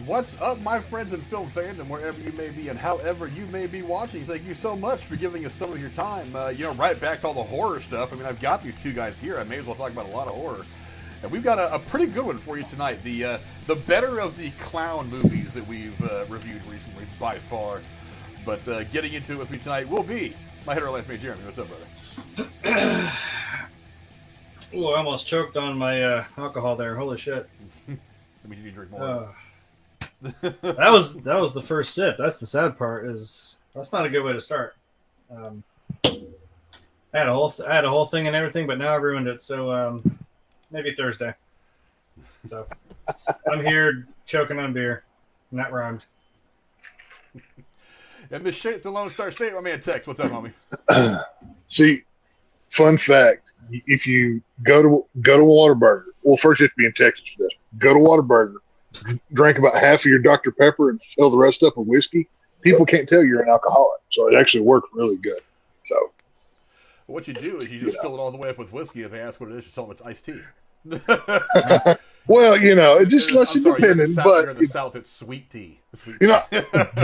What's up, my friends and film fandom, wherever you may be and however you may be watching? Thank you so much for giving us some of your time. Right back to all the horror stuff. I mean, I've got these two guys here. I may as well talk about a lot of horror. And we've got a pretty good one for you tonight. The better of the clown movies that we've reviewed recently, by far. But getting into it with me tonight will be my hetero life mate, Jeremy. What's up, brother? Ooh, I almost choked on my alcohol there. Holy shit. I mean, you need to drink more. That was the first sip. That's the sad part. That's not a good way to start. I had a whole thing and everything, but now I ruined it. So maybe Thursday. So I'm here choking on beer, and that rhymed. And Miss Shate's the Lone Star State. My man Tex, what's up, homie? See, fun fact: if you go to Whataburger, well, first you have to be in Texas for this. Go to Whataburger, drink about half of your Dr. Pepper, and fill the rest up with whiskey. People can't tell you're an alcoholic, so it actually worked really good. So, what you do is you just fill it all the way up with whiskey. If they ask what it is, you tell them it's iced tea. Well, it just lets you dependent. But in the South, it's sweet tea.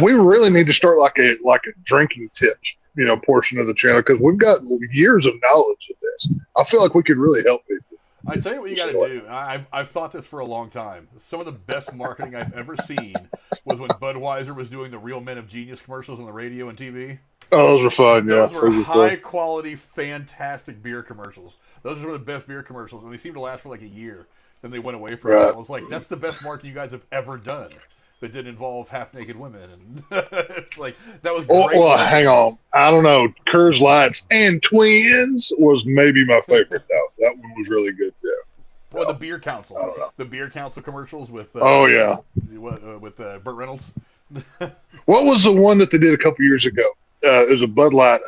We really need to start like a drinking tips, portion of the channel, because we've got years of knowledge of this. I feel like we could really help people. I tell you what you got to do. I've thought this for a long time. Some of the best marketing I've ever seen was when Budweiser was doing the Real Men of Genius commercials on the radio and TV. Oh, those were fun. Those were high quality, fantastic beer commercials. Those are some of the best beer commercials, and they seemed to last for like a year. Then they went away from it. I was like, that's the best marketing you guys have ever done that didn't involve half-naked women. And it's like, that was great. Well, hang on. I don't know. Coors Lights and Twins was maybe my favorite, though. That one was really good, too. Well, the Beer Council. I don't know. The Beer Council commercials with... with Burt Reynolds. What was the one that they did a couple years ago? It was a Bud Light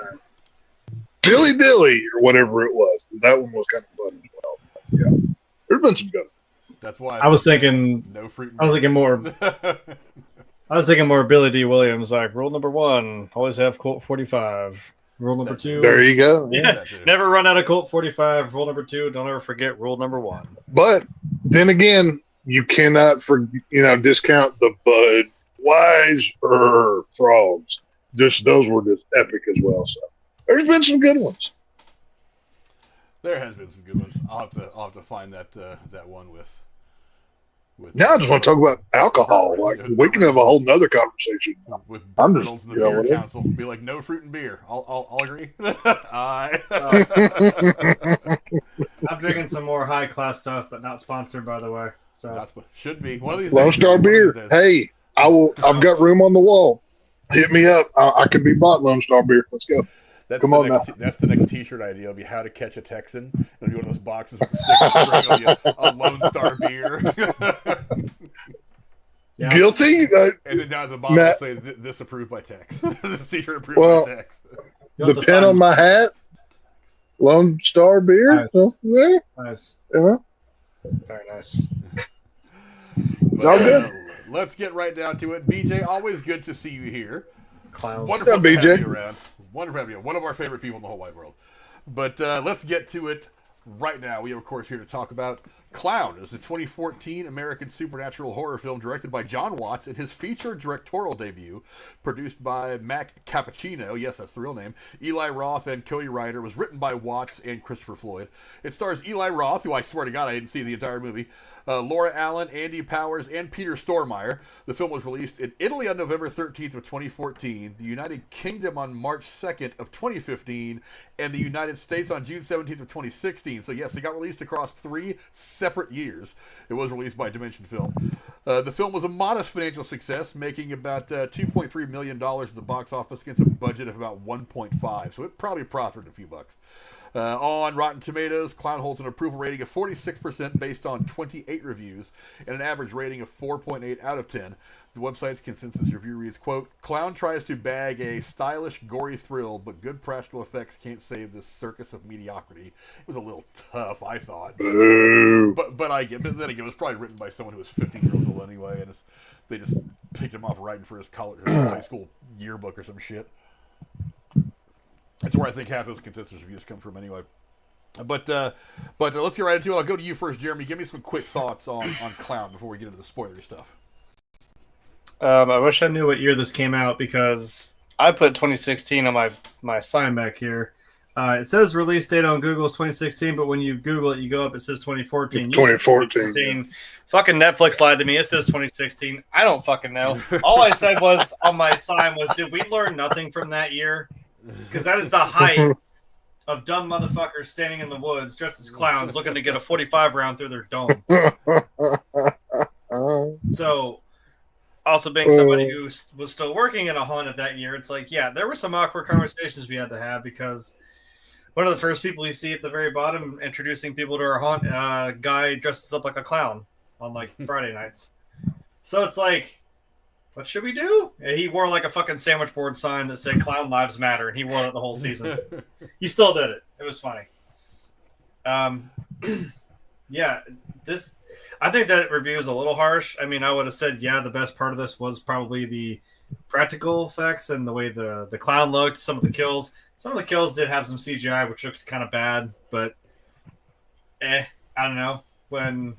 Dilly Dilly or whatever it was. That one was kind of fun as well. But, yeah. There's been some good. That's why I was thinking no fruit. I was thinking more. I was thinking more Billy D. Williams. Like rule number 1, always have Colt 45. Rule number 2. There you go. Yeah, never run out of Colt 45. Rule number 2. Don't ever forget rule number 1. But then again, you cannot discount the Budweiser frogs. Those were just epic as well. So there's been some good ones. There has been some good ones. I'll have to find that one with. Now I just want to talk about alcohol. Like we can have a whole nother conversation with Reynolds and the Beer Council. Be like no fruit and beer. I'll agree. I'm drinking some more high class stuff, but not sponsored, by the way. So should be one of these. Lone Star beer. Hey, I've got room on the wall. Hit me up. I can be bought Lone Star beer. Let's go. That's the next T-shirt idea. It'll be how to catch a Texan. It'll be one of those boxes with the sticker string. It'll be a Lone Star beer. Yeah. Guilty. And then down at the bottom it'll say this approved by Tex. This T-shirt approved by Tex. The pen on my hat. Lone Star beer. Nice. So, yeah. Nice. Yeah. Very nice. It's all good. Let's get right down to it. BJ, always good to see you here. Clowns. Wonderful to have you around. Wonderful to have you. One of our favorite people in the whole wide world. But let's get to it right now. We are, of course, here to talk about Clown. It's a 2014 American supernatural horror film directed by Jon Watts in his feature directorial debut, produced by Mac Cappuccino. Yes, that's the real name. Eli Roth and Cody Ryder. Was written by Watts and Christopher Floyd. It stars Eli Roth, who I swear to God I didn't see the entire movie, Laura Allen, Andy Powers, and Peter Stormare. The film was released in Italy on November 13th of 2014, the United Kingdom on March 2nd of 2015, and the United States on June 17th of 2016. So yes, it got released across 3 separate years. It was released by Dimension Film. The film was a modest financial success, making about $2.3 million at the box office against a budget of about $1.5. So it probably profited a few bucks. On Rotten Tomatoes, Clown holds an approval rating of 46% based on 28 reviews and an average rating of 4.8 out of 10. The website's consensus review reads, quote, Clown tries to bag a stylish, gory thrill, but good practical effects can't save this circus of mediocrity. It was a little tough, I thought. But I get, but then again, it was probably written by someone who was 15 years old anyway, and they just picked him off writing for his college or his high school yearbook or some shit. That's where I think half those consensus reviews come from anyway. But let's get right into it. I'll go to you first, Jeremy. Give me some quick thoughts on Clown before we get into the spoiler stuff. I wish I knew what year this came out because I put 2016 on my sign back here. It says release date on Google is 2016, but when you Google it, you go up, it says 2014. 2014. Yeah. Fucking Netflix lied to me. It says 2016. I don't fucking know. All I said was on my sign was, did we learn nothing from that year? Because that is the height of dumb motherfuckers standing in the woods dressed as clowns looking to get a 45 round through their dome. So, also being somebody who was still working in a haunt at that year, it's like, yeah, there were some awkward conversations we had to have because one of the first people you see at the very bottom introducing people to our haunt, guy dresses up like a clown on like Friday nights. So it's like, what should we do? And he wore like a fucking sandwich board sign that said "Clown Lives Matter," and he wore it the whole season. He still did it. It was funny. Yeah, this. I think that review is a little harsh. I mean, I would have said, yeah, the best part of this was probably the practical effects and the way the clown looked. Some of the kills did have some CGI, which looked kind of bad, but I don't know. When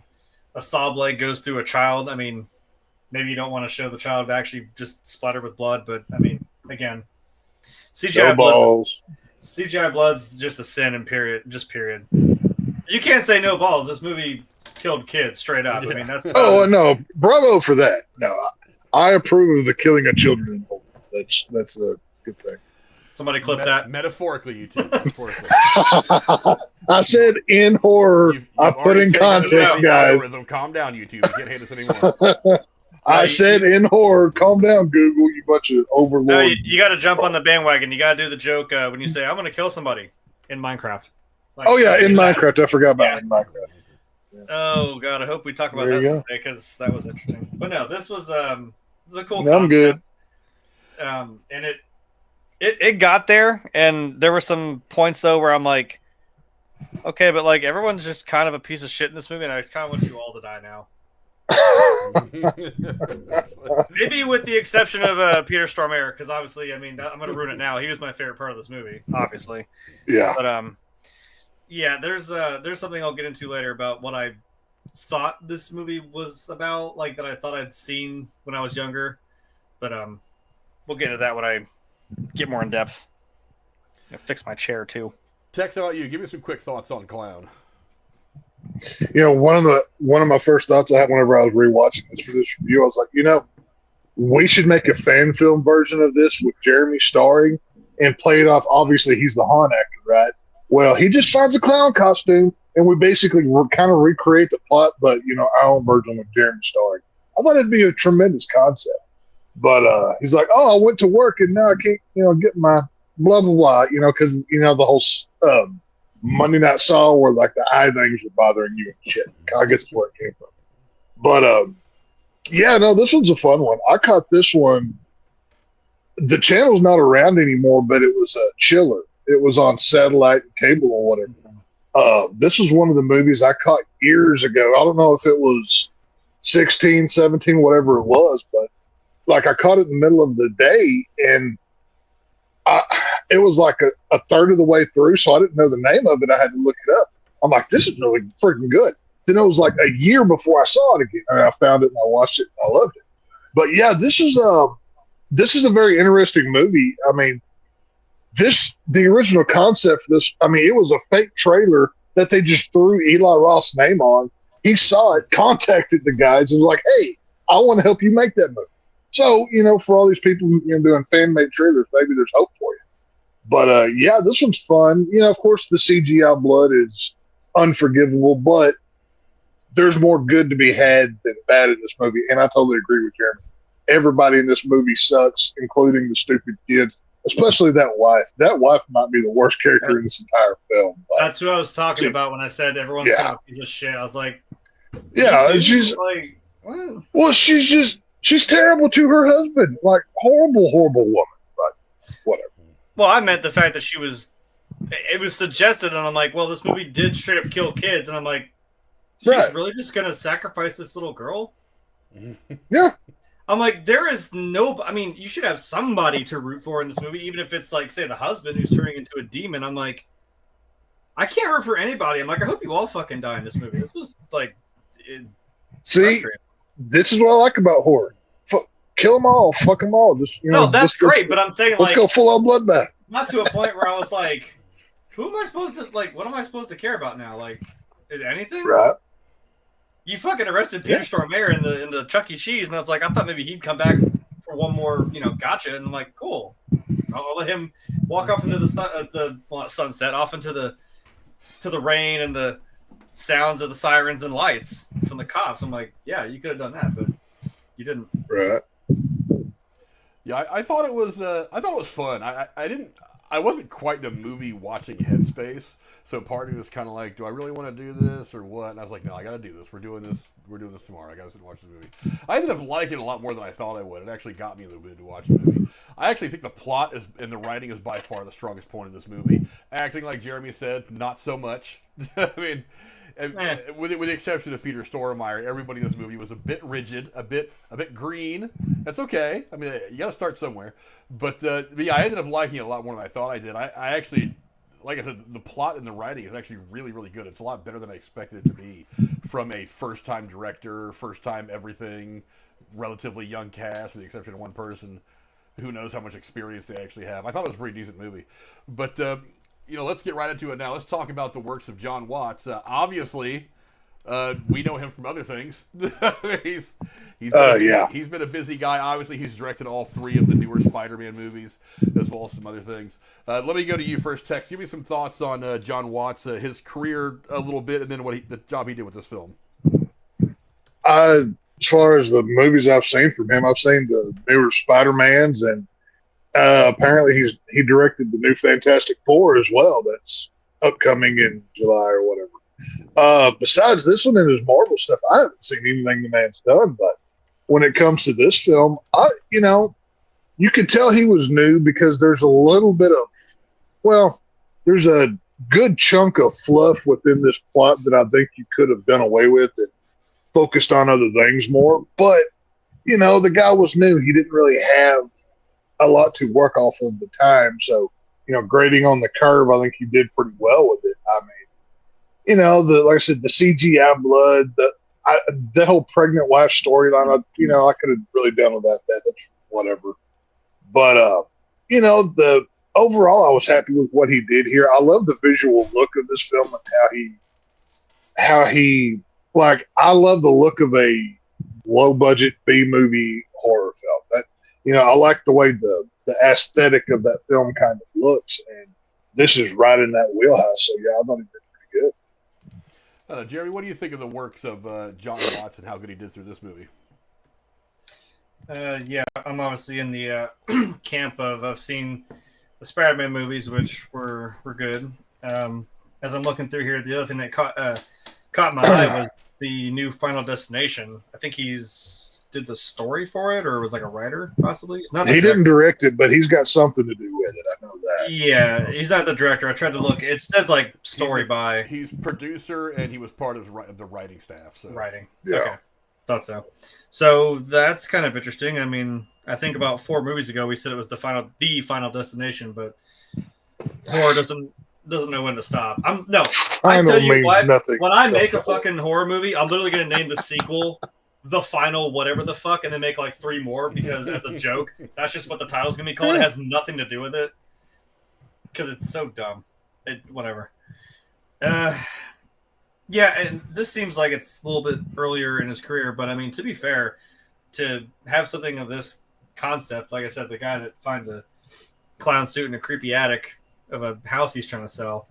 a saw blade goes through a child, I mean, maybe you don't want to show the child actually just splatter with blood, but I mean, again, CGI blood's just a sin and period. You can't say no balls. This movie killed kids straight up. Yeah. I mean, that's no, bravo for that. No, I approve of the killing of children. That's a good thing. Somebody clip that. Metaphorically, you two. Metaphorically. I said in horror. I put in context, guys. Calm down, YouTube. You can't hate us anymore. I said in horror. Calm down, Google. You bunch of overlords. No, you got to jump on the bandwagon. You got to do the joke when you say, "I'm going to kill somebody" in Minecraft. Like, in Minecraft. I forgot about it in Minecraft. Yeah. Oh God, I hope we talk about that someday because that was interesting. But no, this was a cool. No, I'm good. And it got there, and there were some points though where I'm like, okay, but like everyone's just kind of a piece of shit in this movie, and I kind of want you all to die now. Maybe with the exception of Peter Stormare, because obviously, I mean, I'm going to ruin it now. He was my favorite part of this movie, obviously. Yeah. But yeah, there's something I'll get into later about what I thought this movie was about, like that I thought I'd seen when I was younger. But we'll get into that when I get more in depth. I'll fix my chair too. Tex, how about you? Give me some quick thoughts on Clown. One of my first thoughts I had whenever I was rewatching this for this review, I was like, we should make a fan film version of this with Jeremy starring and play it off. Obviously, he's the haunt actor, right? Well, he just finds a clown costume, and we basically kind of recreate the plot, but our own version with Jeremy starring. I thought it'd be a tremendous concept, but he's like, "Oh, I went to work and now I can't, get my blah blah blah," because the whole Monday Night Saw where like the eye things were bothering you and shit. I guess that's where it came from. But this one's a fun one. I caught this one. The channel's not around anymore, but it was a Chiller. It was on satellite and cable or whatever. This was one of the movies I caught years ago. I don't know if it was 16, 17, whatever it was, but like I caught it in the middle of the day, and it was like a third of the way through, so I didn't know the name of it. I had to look it up. I'm like, this is really freaking good. Then it was like a year before I saw it again, and I found it and I watched it and I loved it. But yeah, this is a very interesting movie. I mean, the original concept for this, I mean, it was a fake trailer that they just threw Eli Roth's name on. He saw it, contacted the guys, and was like, "Hey, I want to help you make that movie." So, for all these people doing fan-made trailers, maybe there's hope for you. But yeah, this one's fun. Of course, the CGI blood is unforgivable, but there's more good to be had than bad in this movie, and I totally agree with Jeremy. Everybody in this movie sucks, including the stupid kids. Especially that wife. That wife might be the worst character in this entire film. That's what I was talking about when I said everyone's kind of a piece of shit. I was like, she's like, what? Well, she's terrible to her husband. Like, horrible, horrible woman. But whatever. Well, I meant the fact that it was suggested, and I'm like, well, this movie did straight up kill kids, and I'm like, she's really just going to sacrifice this little girl? Yeah. I'm like, you should have somebody to root for in this movie, even if it's like, say, the husband who's turning into a demon. I'm like, I can't root for anybody. I'm like, I hope you all fucking die in this movie. This was like, see, this is what I like about horror. kill them all, fuck them all. Just no, that's great. But I'm saying let's go full on bloodbath. Not to a point where I was like, who am I supposed to like? What am I supposed to care about now? Like, is anything? Right. You fucking arrested Peter Stormare in the Chuck E. Cheese, and I was like, I thought maybe he'd come back for one more, gotcha. And I'm like, cool. I'll let him walk off into the sunset, off into the rain and the sounds of the sirens and lights from the cops. I'm like, yeah, you could have done that, but you didn't. Right. Yeah, I thought it was fun. I wasn't quite the movie watching headspace, so part of me was kind of like, do I really want to do this or what? And I was like, no, I got to do this. We're doing this tomorrow. I got to sit and watch the movie. I ended up liking it a lot more than I thought I would. It actually got me in the mood to watch the movie. I actually think the plot and the writing is by far the strongest point of this movie. Acting, like Jeremy said, not so much. I mean, with the exception of Peter Stormare, everybody in this movie was a bit rigid, a bit green. That's okay. I mean, you got to start somewhere. But yeah, I ended up liking it a lot more than I thought I did. I actually, like I said, the plot and the writing is actually really, really good. It's a lot better than I expected it to be from a first-time director, first-time everything, relatively young cast, with the exception of one person. Who knows how much experience they actually have. I thought it was a pretty decent movie. But, let's get right into it now. Let's talk about the works of Jon Watts. Obviously, we know him from other things. he's been a busy guy. Obviously, he's directed all 3 of the newer Spider-Man movies, as well as some other things. Let me go to you first, Tex. Give me some thoughts on Jon Watts, his career a little bit, and then the job he did with this film. As far as the movies I've seen from him, I've seen the newer Spider-Mans, and apparently he directed the new Fantastic Four as well. That's upcoming in July or whatever. Besides this one and his Marvel stuff, I haven't seen anything the man's done. But when it comes to this film, you could tell he was new because there's a little bit of, there's a good chunk of fluff within this plot that I think you could have done away with and focused on other things more. But, the guy was new. He didn't really have a lot to work off of the time. So, grading on the curve, I think he did pretty well with it. I mean, like I said, the CGI blood, the whole pregnant wife storyline, I could have really done with that. That's whatever. But, the overall, I was happy with what he did here. I love the visual look of this film and how he I love the look of a low budget B movie horror film. That, I like the way the aesthetic of that film kind of looks, and this is right in that wheelhouse. So yeah, I thought he did pretty good. Jerry, what do you think of the works of Jon Watts and how good he did through this movie? Yeah, I'm obviously in the camp of I've seen the Spider-Man movies, which were good. As I'm looking through here, the other thing that caught my eye was the new Final Destination. I think did the story for it, or was like a writer possibly. He didn't direct it, but he's got something to do with it. I know that. Yeah, he's not the director. I tried to look. It says like story by. He's producer, and he was part of the writing staff. So writing. Yeah. Okay. Thought so. So that's kind of interesting. I mean, I think about 4 movies ago we said it was the Final Destination, but horror doesn't know when to stop. I tell you what, nothing. When I make a fucking horror movie, I'm literally gonna name the sequel The Final whatever the fuck, and then make like 3 more because as a joke. That's just what the title's gonna be called. It has nothing to do with it because it's so dumb. Whatever. Yeah, and this seems like it's a little bit earlier in his career, but I mean, to be fair, to have something of this concept, like I said, the guy that finds a clown suit in a creepy attic of a house he's trying to sell,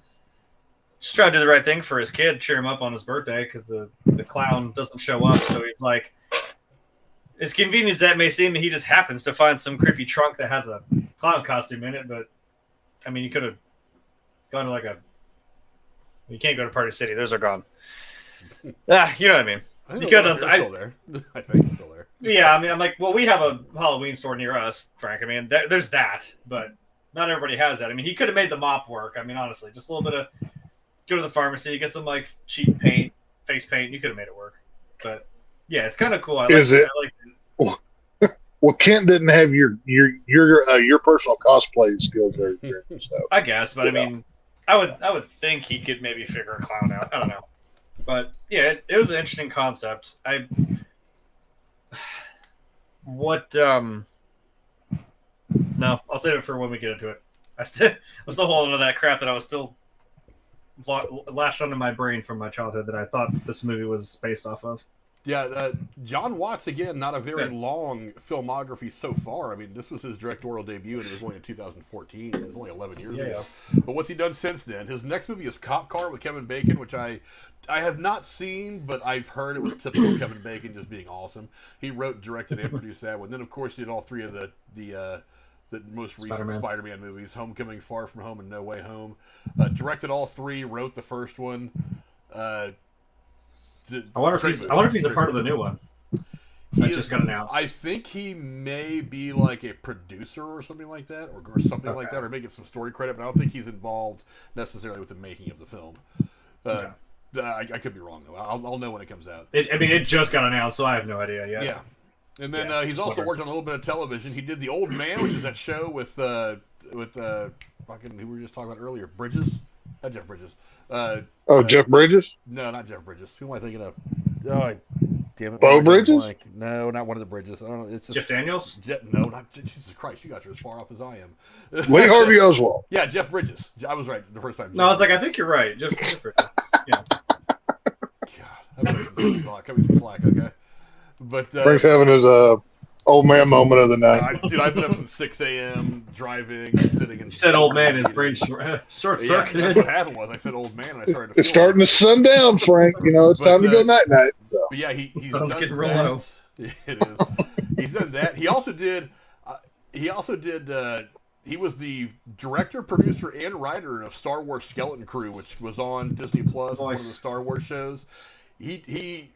just try to do the right thing for his kid, cheer him up on his birthday because the clown doesn't show up. So he's like, as convenient as that may seem, he just happens to find some creepy trunk that has a clown costume in it. But I mean, you could have gone to you can't go to Party City; those are gone. You know what I mean? You could have still there. I think it's still there. Yeah, I mean, I'm like, well, we have a Halloween store near us, Frank. I mean, there's that, but not everybody has that. I mean, he could have made the mop work. I mean, honestly, just a little bit of go to the pharmacy, get some like cheap paint, face paint. You could have made it work. But yeah, it's kind of cool. I like it. Well, Kent didn't have your personal cosplay skills there. So, I guess, but I mean, I would think he could maybe figure a clown out. I don't know, but yeah, it was an interesting concept. What? No, I'll save it for when we get into it. I'm still holding on to that crap that I was still lashed onto my brain from my childhood that I thought this movie was based off of. Yeah, Jon Watts, again, not a very long filmography so far. I mean, this was his directorial debut, and it was only in 2014, so it's only 11 years ago. But what's he done since then? His next movie is Cop Car with Kevin Bacon, which I have not seen, but I've heard it was typical Kevin Bacon just being awesome. He wrote, directed, and produced that one. Then, of course, he did all three of the most recent Spider-Man movies, Homecoming, Far From Home, and No Way Home. Directed all three, wrote the first one. I wonder if he's a part of the new one. That just got announced. I think he may be like a producer or something like that, or something like that, or may get some story credit. But I don't think he's involved necessarily with the making of the film. I could be wrong though. I'll know when it comes out. It just got announced, so I have no idea yet. Yeah, and then he's also worked on a little bit of television. He did The Old Man, which is that show with fucking who we were just talking about earlier, Bridges, not Jeff Bridges. Jeff Bridges? No, not Jeff Bridges. Who am I thinking of? Oh, damn it. Bo Bridges? No, not one of the Bridges. I don't know. It's Jeff Daniels? No, not Jesus Christ. You guys are as far off as I am. Lee Harvey Oswald. Yeah, Jeff Bridges. I was right the first time. No, I was like, I think you're right. Jeff Bridges. Yeah. God, cut me some slack, okay? But Frank's having his old man moment of the night. I've been up since 6 a.m. driving, sitting and. You said old man, his brain short circuited. That's what happened was I said old man, and I started. It's starting to sun down, Frank. You know, it's time to go night night. So. But yeah, he's Sun's done getting that. real low. It is. He's done that. He also did. He was the director, producer, and writer of Star Wars Skeleton Crew, which was on Disney Plus, one of the Star Wars shows. He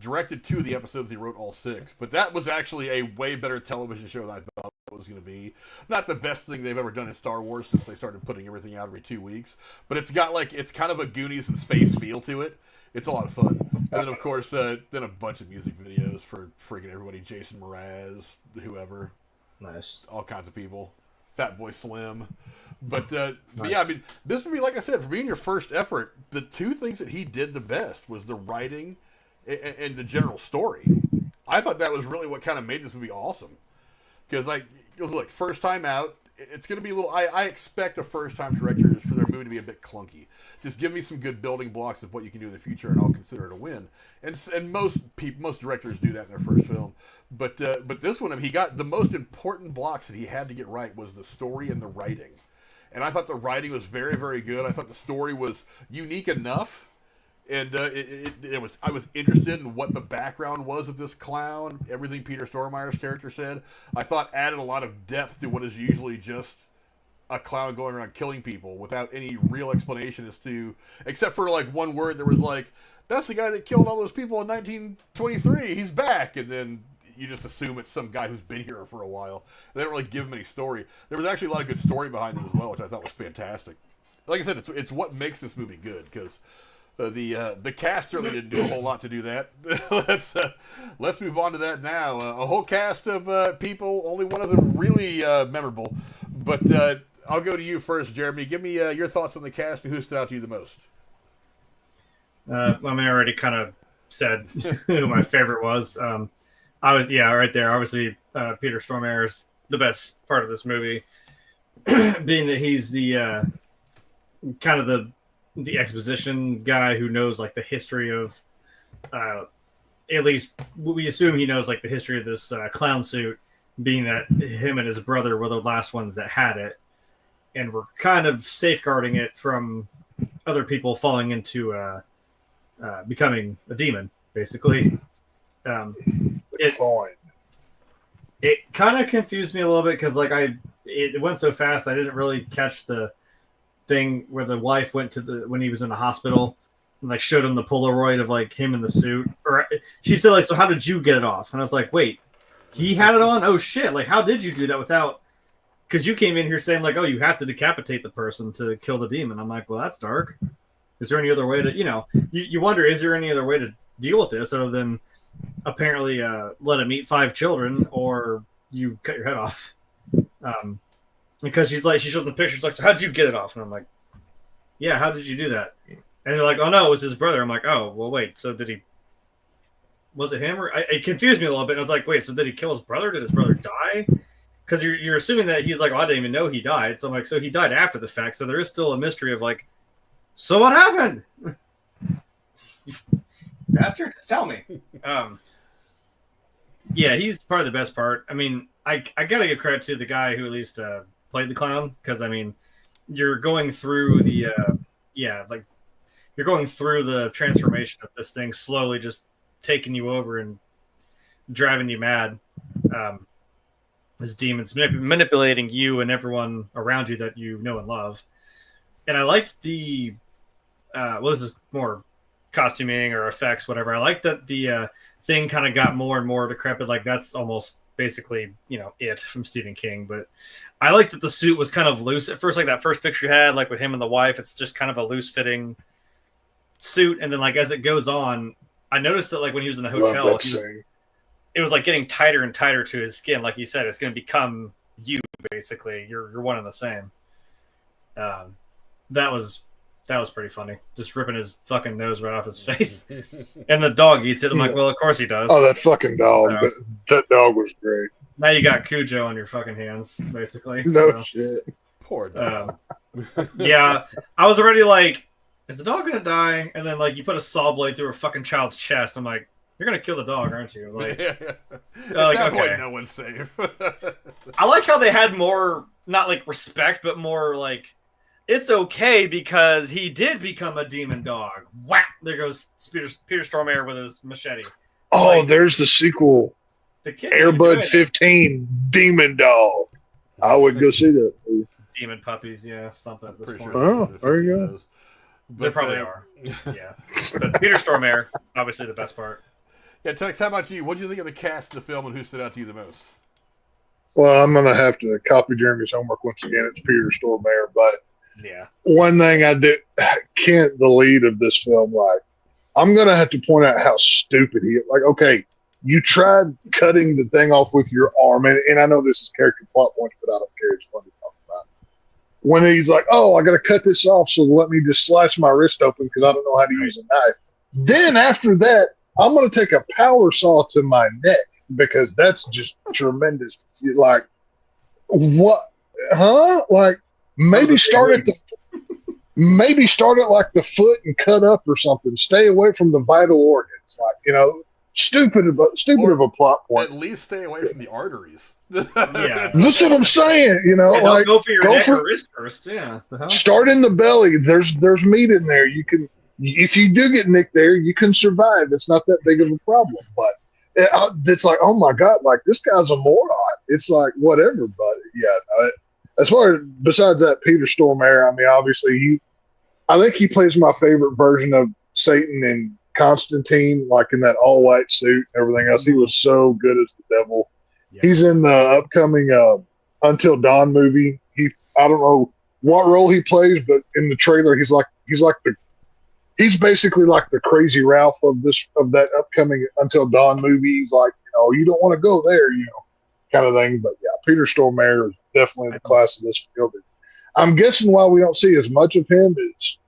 directed 2 of the episodes. He wrote all 6, but that was actually a way better television show than I thought it was going to be. Not the best thing they've ever done in Star Wars since they started putting everything out every 2 weeks, but it's kind of a Goonies in space feel to it. It's a lot of fun. And then of course, then a bunch of music videos for freaking everybody: Jason Mraz, whoever, nice, all kinds of people, Fatboy Slim. But yeah, I mean, this would be, like I said, for being your first effort, the 2 things that he did the best was the writing and the general story. I thought that was really what kind of made this movie awesome. Because, look, first time out, it's going to be a little. I expect a first-time director for their movie to be a bit clunky. Just give me some good building blocks of what you can do in the future, and I'll consider it a win. And most directors do that in their first film. But this one, he got the most important blocks that he had to get right was the story and the writing. And I thought the writing was very, very good. I thought the story was unique enough, and I was interested in what the background was of this clown. Everything Peter Stormare's character said, I thought added a lot of depth to what is usually just a clown going around killing people without any real explanation except for like one word. There was like, that's the guy that killed all those people in 1923. He's back, and then you just assume it's some guy who's been here for a while. They don't really give him any story. There was actually a lot of good story behind it as well, which I thought was fantastic. Like I said, it's what makes this movie good, because the cast certainly didn't do a whole lot to do that. Let's move on to that now. A whole cast of people, only one of them really memorable. But I'll go to you first, Jeremy. Give me your thoughts on the cast and who stood out to you the most. I already kind of said who my favorite was. I was, right there. Obviously, Peter Stormare is the best part of this movie, being that he's the kind of the exposition guy who knows like the history of, at least we assume he knows like the history of this clown suit, being that him and his brother were the last ones that had it, and were kind of safeguarding it from other people falling into becoming a demon, basically. It kind of confused me a little bit because it went so fast I didn't really catch the thing where the wife went to when he was in the hospital and like showed him the Polaroid of like him in the suit, or she said like, so how did you get it off? And I was like, wait, he had it on? Oh shit, like how did you do that without, because you came in here saying like, oh, you have to decapitate the person to kill the demon. I'm like, well, that's dark. Is there any other way to, you wonder, is there any other way to deal with this other than apparently let him eat 5 children or you cut your head off? Because she shows the pictures like, so how did you get it off? And I'm like, yeah, how did you do that? And they're like, oh no, it was his brother. I'm like, oh well, wait, so did he was it him or it confused me a little bit. I was like, wait, so did he kill his brother? Did his brother die? Because you're assuming that he's like, oh, I didn't even know he died. So I'm like, so he died after the fact. So there is still a mystery of like, so what happened? Bastard, just tell me. Yeah, he's probably the best part. I mean, I gotta give credit to the guy who at least played the clown, because I mean, you're going through the like you're going through the transformation of this thing slowly, just taking you over and driving you mad. This demon's manipulating you and everyone around you that you know and love. And I liked the this is more costuming or effects, whatever. I like that the thing kind of got more and more decrepit. Like that's almost basically, It from Stephen King. But I like that the suit was kind of loose at first. Like that first picture you had, like with him and the wife, it's just kind of a loose fitting suit. And then like as it goes on, I noticed that like when he was in the hotel, it was like getting tighter and tighter to his skin. Like you said, it's going to become you basically. You're one and the same. That was pretty funny. Just ripping his fucking nose right off his face. And the dog eats it. I'm like, well, of course he does. Oh, that fucking dog. That dog was great. Now you got Cujo on your fucking hands, basically. No shit. Poor dog. Yeah. I was already like, is the dog going to die? And then, like, you put a saw blade through a fucking child's chest. I'm like, you're going to kill the dog, aren't you? Like, At that point, no one's safe. I like how they had more, not like respect, but more like, it's okay because he did become a demon dog. Whap! There goes Peter Stormare with his machete. Oh, there's the sequel. The kid Airbud 15 Demon Dog. I would go see that. Demon puppies, yeah, something at this point. Sure Oh, there you go. They probably are. Yeah. But Peter Stormare, obviously the best part. Yeah, Tex, how about you? What did you think of the cast of the film and who stood out to you the most? Well, I'm going to have to copy Jeremy's homework once again. It's Peter Stormare, but yeah, one thing Kent, the lead of this film, like, I'm going to have to point out how stupid he is. Like, okay, you tried cutting the thing off with your arm, and I know this is character plot points, but I don't care. It's fun to talk about. When he's like, oh, I got to cut this off, so let me just slice my wrist open because I don't know how to use a knife. Then after that, I'm going to take a power saw to my neck because that's just tremendous. Like, what? Huh? Like, maybe start at like the foot and cut up or something. Stay away from the vital organs. Like, stupid of a plot point. At least stay away from the arteries. Yeah, that's what I'm saying. Like, go for your neck or wrist first. Yeah, start in the belly. There's meat in there. You can, if you do get nicked there, you can survive. It's not that big of a problem. But it's like, oh my god, like this guy's a moron. It's like whatever. But yeah, as far as besides that, Peter Stormare. I mean, obviously I think he plays my favorite version of Satan in Constantine, like in that all white suit and everything else. He was so good as the devil. Yes. He's in the upcoming Until Dawn movie. I don't know what role he plays, but in the trailer, he's basically like the crazy Ralph of that upcoming Until Dawn movie. He's like, you don't want to go there, kind of thing. But yeah, Peter Stormare is definitely in the class of this field. I'm guessing why we don't see as much of him is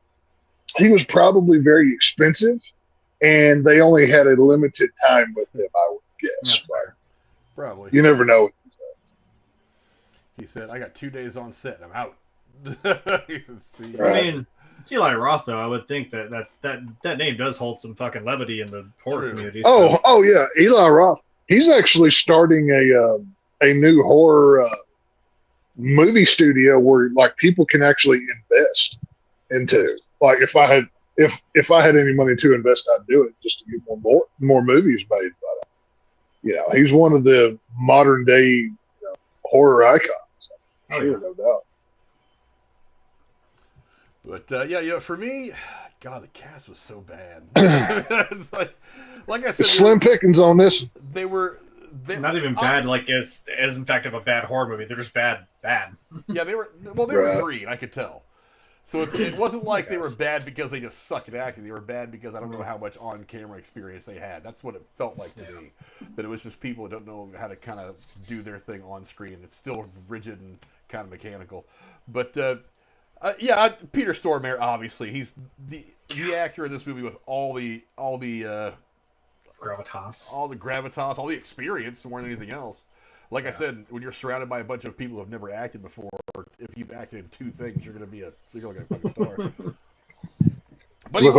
he was probably very expensive, and they only had a limited time with him, I would guess. Right? Probably. You never know. He said, I got 2 days on set. I'm out. I mean, it's Eli Roth, though. I would think that name does hold some fucking levity in the horror community. So. Oh, yeah. Eli Roth. He's actually starting a new horror movie studio where like people can actually invest into. Like if I had any money to invest, I'd do it just to get more movies made. But he's one of the modern day horror icons. Sure, no doubt. But for me, God, the cast was so bad. It's like I said, slim pickings on this. They were not even bad, like as in fact of a bad horror movie. They're just bad. Yeah, they were. Well, they were green. I could tell. So it wasn't like they were bad because they just suck at acting. They were bad because I don't know how much on-camera experience they had. That's what it felt like to me. But it was just people who don't know how to kind of do their thing on screen. It's still rigid and kind of mechanical. But Peter Stormare, obviously, he's the actor in this movie with all the gravitas, all the experience more than anything else. Like I said, when you're surrounded by a bunch of people who have never acted before, or if you've acted in 2 things, you're gonna be a fucking star. But he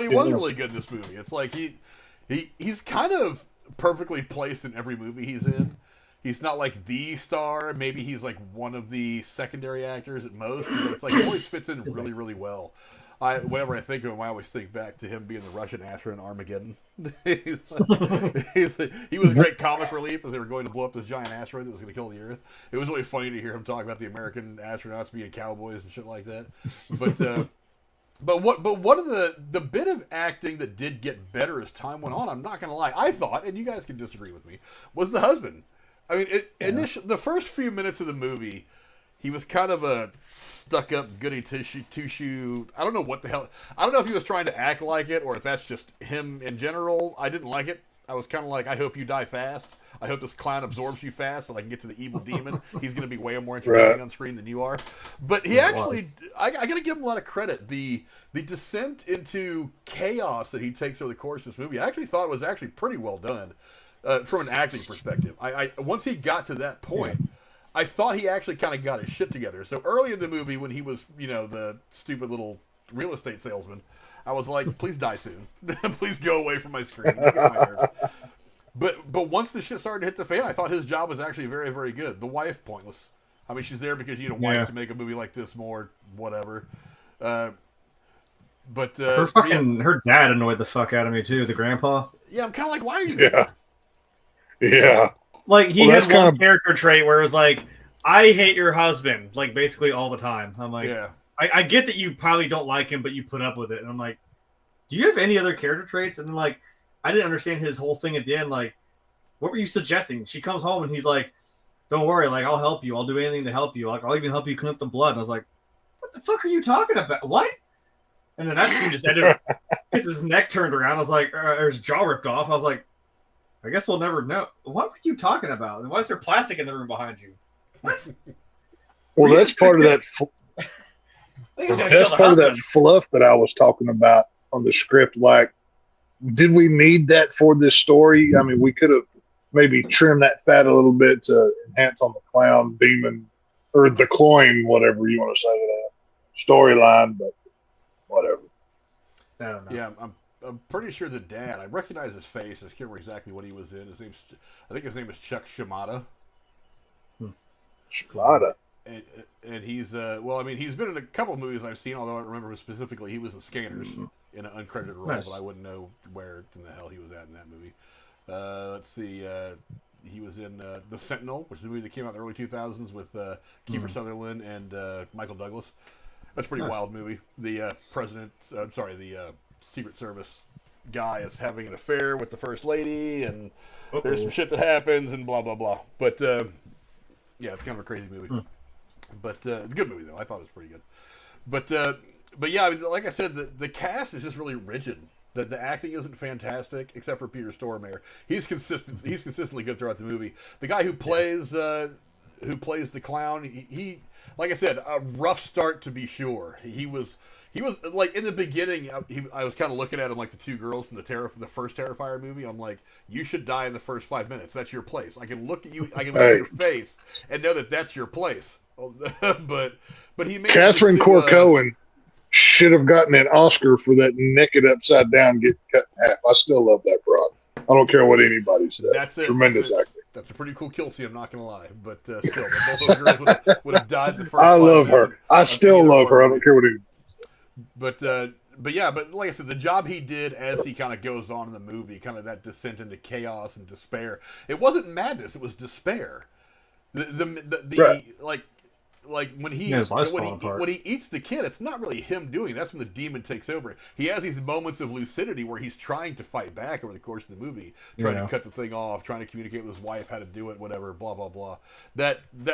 was really good in this movie. It's like he's kind of perfectly placed in every movie he's in. He's not like the star. Maybe he's like one of the secondary actors at most. But it's like he always fits in really, really well. Whenever I think of him, I always think back to him being the Russian astronaut in Armageddon. He was a great comic relief as they were going to blow up this giant asteroid that was going to kill the Earth. It was really funny to hear him talk about the American astronauts being cowboys and shit like that. But one of the bit of acting that did get better as time went on, I'm not going to lie, I thought, and you guys can disagree with me, was the husband. I mean, the first few minutes of the movie, he was kind of a stuck-up, goody two-shoe. I don't know what the hell. I don't know if he was trying to act like it or if that's just him in general. I didn't like it. I was kind of like, I hope you die fast. I hope this clown absorbs you fast so I can get to the evil demon. He's going to be way more entertaining on screen than you are. But he actually, I got to give him a lot of credit. The descent into chaos that he takes over the course of this movie, I actually thought was actually pretty well done from an acting perspective. I once he got to that point, I thought he actually kind of got his shit together. So early in the movie when he was, the stupid little real estate salesman, I was like, please die soon. Please go away from my screen. You get on my nerves. But once the shit started to hit the fan, I thought his job was actually very, very good. The wife, pointless. I mean, she's there because you need a wife to make a movie like this more whatever. Her dad annoyed the fuck out of me too, the grandpa. Yeah, I'm kind of like, why are you there? Yeah. Like, he had one character trait where it was like, I hate your husband, like, basically all the time. I'm like, I get that you probably don't like him, but you put up with it. And I'm like, do you have any other character traits? And then, like, I didn't understand his whole thing at the end. Like, what were you suggesting? She comes home and he's like, don't worry, like, I'll help you. I'll do anything to help you. Like, I'll even help you clean up the blood. And I was like, what the fuck are you talking about? What? And then that scene just ended. Gets his neck turned around. I was like, or his jaw ripped off. I was like, I guess we'll never know. What were you talking about? Why is there plastic in the room behind you? What? Well, that's part of that. That's part of that fluff that I was talking about on the script. Like, did we need that for this story? I mean, we could have maybe trimmed that fat a little bit to enhance on the clown demon or the cloying, whatever you want to say to that storyline, but whatever. I don't know. Yeah, I'm pretty sure the dad. I recognize his face. I can't remember exactly what he was in. I think his name is Chuck Shimada. Shimada. And he's he's been in a couple of movies I've seen. Although I don't remember him specifically. He was in Scanners in an uncredited role, but I wouldn't know where in the hell he was at in that movie. Let's see. He was in The Sentinel, which is a movie that came out in the early 2000s with Kiefer Sutherland and Michael Douglas. That's a pretty wild movie. The the Secret Service guy is having an affair with the First Lady, and there's some shit that happens, and blah, blah, blah. But, it's kind of a crazy movie. But it's a good movie, though. I thought it was pretty good. But yeah, I mean, like I said, the cast is just really rigid. The acting isn't fantastic, except for Peter Stormare. He's consistently good throughout the movie. The guy who plays the clown, he like I said, a rough start to be sure. He was like in the beginning. I was kind of looking at him like the two girls from the first Terrifier movie. I'm like, you should die in the first 5 minutes. That's your place. I can look at you. I can look at your face and know that that's your place. but he made Catherine Corcoran should have gotten an Oscar for that naked upside down getting cut in half. I still love that broad. I don't care what anybody says. That's it. Tremendous acting. That's a pretty cool kill scene, I'm not going to lie. But still, both those girls would have died the first I love her. I still love her. I don't care what anybody says. But like I said, the job he did as he kind of goes on in the movie, kind of that descent into chaos and despair. It wasn't madness; it was despair. Like when he eats the kid, it's not really him doing it. That's when the demon takes over. He has these moments of lucidity where he's trying to fight back over the course of the movie, trying to cut the thing off, trying to communicate with his wife how to do it, whatever, blah blah blah.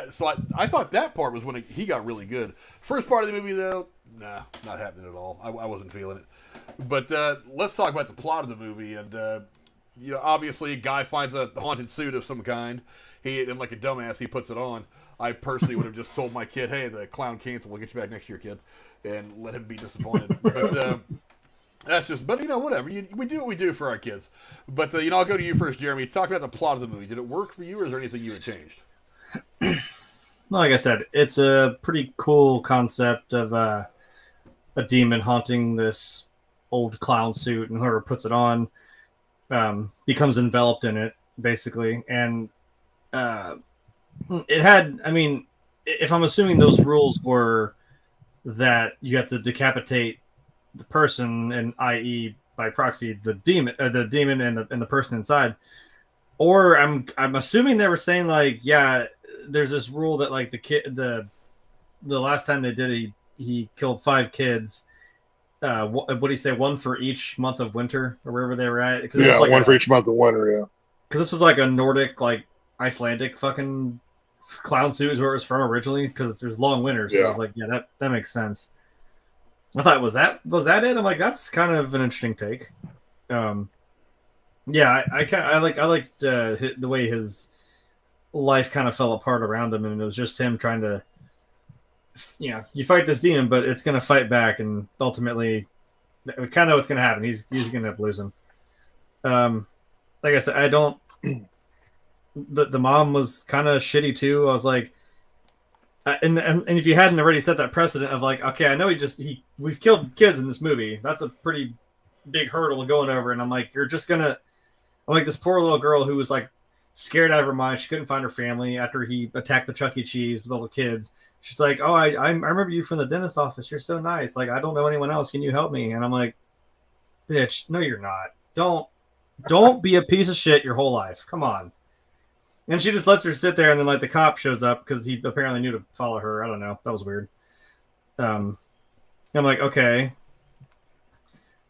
So I thought that part was when he got really good. First part of the movie though, nah, not happening at all. I wasn't feeling it. But let's talk about the plot of the movie. And obviously, a guy finds a haunted suit of some kind. And like a dumbass, he puts it on. I personally would have just told my kid, hey, the clown canceled. We'll get you back next year, kid. And let him be disappointed. That's just, but whatever. We do what we do for our kids. But I'll go to you first, Jeremy. Talk about the plot of the movie. Did it work for you, or is there anything you had changed? Like I said, it's a pretty cool concept of a demon haunting this old clown suit, and whoever puts it on becomes enveloped in it, basically. And it had, I mean, if I'm assuming those rules were that you have to decapitate the person, and i.e. by proxy the demon and the person inside, or I'm assuming they were saying like, yeah, there's this rule that like the last time they did it, he killed 5 kids. What do you say? One for each month of winter, or wherever they were at. Yeah, like one for each month of winter. Yeah, because this was like a Nordic, like Icelandic fucking clown suit is where it was from originally. Because there's long winters, so I was like, yeah, that makes sense. I thought was that it? I'm like, that's kind of an interesting take. Yeah, I liked the way his life kind of fell apart around him, and it was just him trying to, you fight this demon, but it's going to fight back, and ultimately, we kind of know what's going to happen. He's going to end up losing. Like I said, I don't. The mom was kind of shitty too. I was like, and if you hadn't already set that precedent of like, okay, I know we've killed kids in this movie. That's a pretty big hurdle going over, and I'm like, you're just gonna. I'm like this poor little girl who was like scared out of her mind. She couldn't find her family after he attacked the Chuck E. Cheese with all the kids. She's like, oh, I remember you from the dentist office. You're so nice. Like, I don't know anyone else. Can you help me? And I'm like, bitch, no, you're not. Don't be a piece of shit your whole life. Come on. And she just lets her sit there, and then like the cop shows up because he apparently knew to follow her. I don't know. That was weird. I'm like, okay.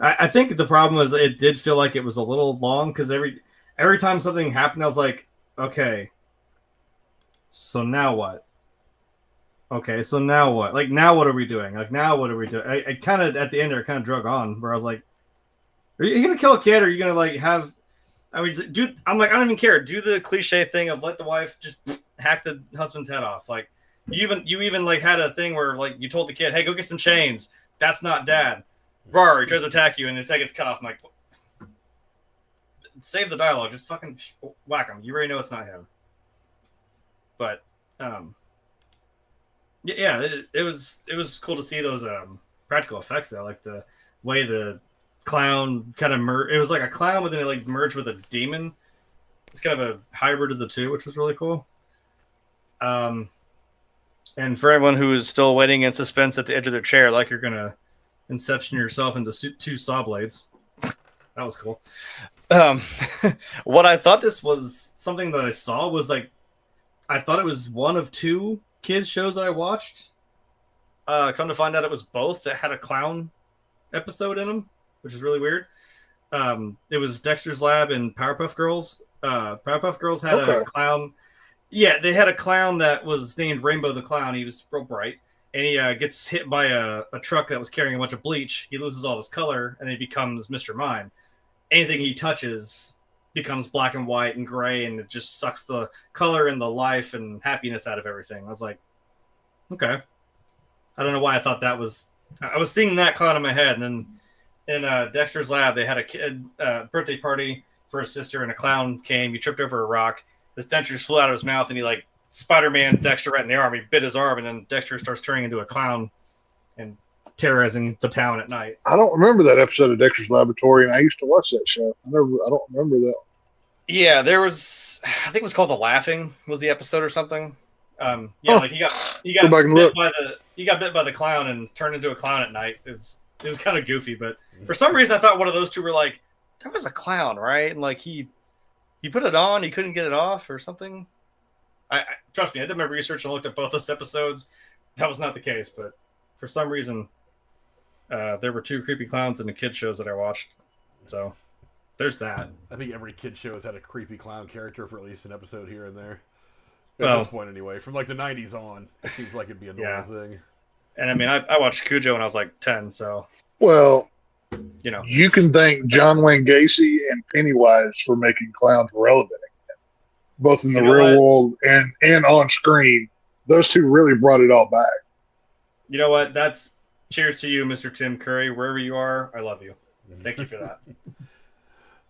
I think the problem was it did feel like it was a little long because every time something happened, I was like, okay, so now what? Okay, so now what? Like, now what are we doing? Like, now what are we doing? I kind of, at the end, I kind of drug on where I was like, are you going to kill a kid, or are you going to, like, have, I mean, I'm like, I don't even care. Do the cliche thing of let the wife just hack the husband's head off. Like, you even, like, had a thing where, like, you told the kid, hey, go get some chains. That's not dad. Rar, he tries to attack you, and his head gets cut off. I'm like, save the dialogue. Just fucking whack him. You already know it's not him. But, yeah, it was cool to see those practical effects though, like the way the clown kind of it was like a clown, but then it like merged with a demon. It's kind of a hybrid of the two, which was really cool. And for everyone who is still waiting in suspense at the edge of their chair, like you're gonna inception yourself into 2 saw blades. That was cool. What I thought this was something that I saw was like, I thought it was one of 2 kids shows that I watched. Come to find out it was both that had a clown episode in them, which is really weird. It was Dexter's Lab and Powerpuff Girls. Powerpuff Girls had a clown. Yeah, they had a clown that was named Rainbow the Clown. He was real bright. And he gets hit by a truck that was carrying a bunch of bleach. He loses all his color, and he becomes Mr. Mime. Anything he touches becomes black and white and gray, and it just sucks the color and the life and happiness out of everything. I was like, okay. I don't know why I thought that was... I was seeing that clown in my head, and then in Dexter's Lab, they had a kid birthday party for his sister, and a clown came. He tripped over a rock. His dentures flew out of his mouth, and he like Spider-Man Dexter right in the arm. He bit his arm, and then Dexter starts turning into a clown and terrorizing the town at night. I don't remember that episode of Dexter's Laboratory, and I used to watch that show. I don't remember that. Yeah, there was, I think it was called The Laughing was the episode or something. Like he got bit by the clown and turned into a clown at night. It was kind of goofy, but for some reason I thought one of those 2 were like, there was a clown, right? And like he put it on, he couldn't get it off or something. I trust me, I did my research and looked at both those episodes. That was not the case, but for some reason, there were 2 creepy clowns in the kid shows that I watched. So there's that. I think every kid show has had a creepy clown character for at least an episode here and there. At this point, anyway, from like the '90s on, it seems like it'd be a normal thing. And I mean, I watched Cujo when I was like 10, so. Well, you can thank John Wayne Gacy and Pennywise for making clowns relevant again, both in the real world and on screen. Those 2 really brought it all back. You know what? That's cheers to you, Mr. Tim Curry, wherever you are. I love you. Thank you for that.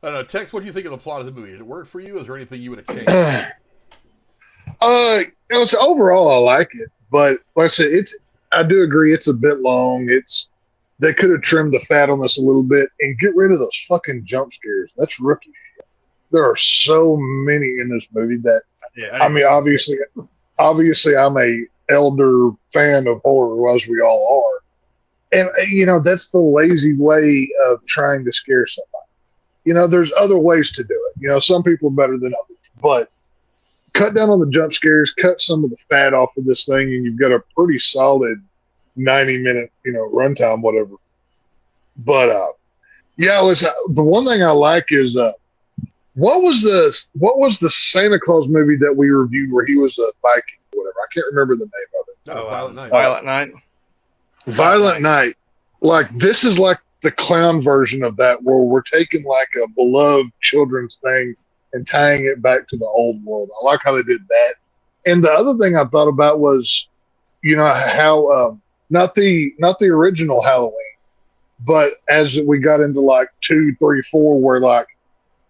I don't know, Tex, what do you think of the plot of the movie? Did it work for you? Is there anything you would have changed? So overall, I like it, but like I said, I do agree it's a bit long. They could have trimmed the fat on this a little bit and get rid of those fucking jump scares. That's rookie shit. There are so many in this movie that I mean, obviously, I'm a elder fan of horror, as we all are, and that's the lazy way of trying to scare somebody. There's other ways to do it. Some people are better than others, but cut down on the jump scares, cut some of the fat off of this thing, and you've got a pretty solid 90-minute, runtime, whatever. But the one thing I like is what was the Santa Claus movie that we reviewed where he was a Viking or whatever? I can't remember the name of it. Violent Night. Violent Night. Violent Night. Like, this is like the clown version of that, where we're taking like a beloved children's thing and tying it back to the old world. I like how they did that. And the other thing I thought about was, how not the original Halloween, but as we got into like 2, 3, 4, where like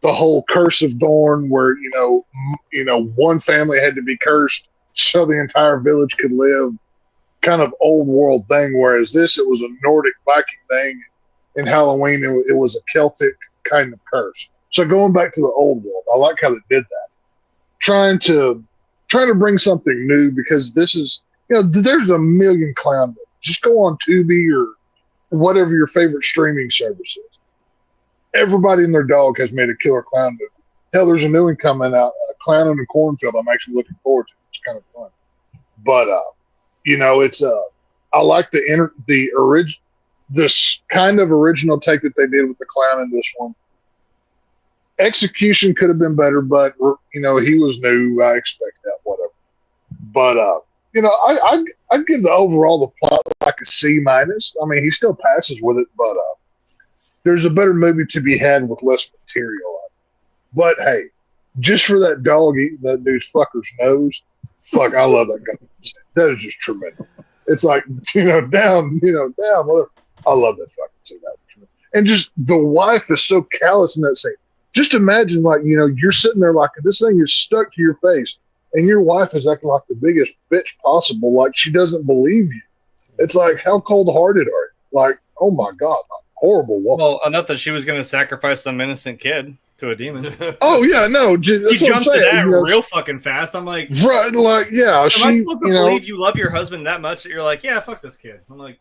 the whole Curse of Thorn, where one family had to be cursed so the entire village could live, kind of old world thing. Whereas this, it was a Nordic Viking thing. In Halloween, it was a Celtic kind of curse. So going back to the old world, I like how they did that. Trying to bring something new, because this is, there's a million clown movies. Just go on Tubi or whatever your favorite streaming service is. Everybody and their dog has made a killer clown movie. Hell, there's a new one coming out, Clown in the Cornfield. I'm actually looking forward to it. It's kind of fun. But, it's I like this kind of original take that they did with the clown in this one. Execution could have been better, but he was new. I expect that, whatever. But I give the overall the plot like a C-. I mean, he still passes with it, but there's a better movie to be had with less material. But hey, just for that dog eating that dude's fucker's nose, fuck, I love that guy. That is just tremendous. It's like down, whatever. I love that fucking scene. And just the wife is so callous in that scene. Just imagine, like, you're sitting there like this thing is stuck to your face, and your wife is acting like the biggest bitch possible, like she doesn't believe you. It's like, how cold-hearted are you? Like, oh my God, horrible woman. Well, enough that she was going to sacrifice some innocent kid to a demon. Oh yeah, no, He jumped to that real fucking fast. I'm like, right, like, yeah. Am I supposed to believe you love your husband that much that you're like, yeah, fuck this kid? I'm like,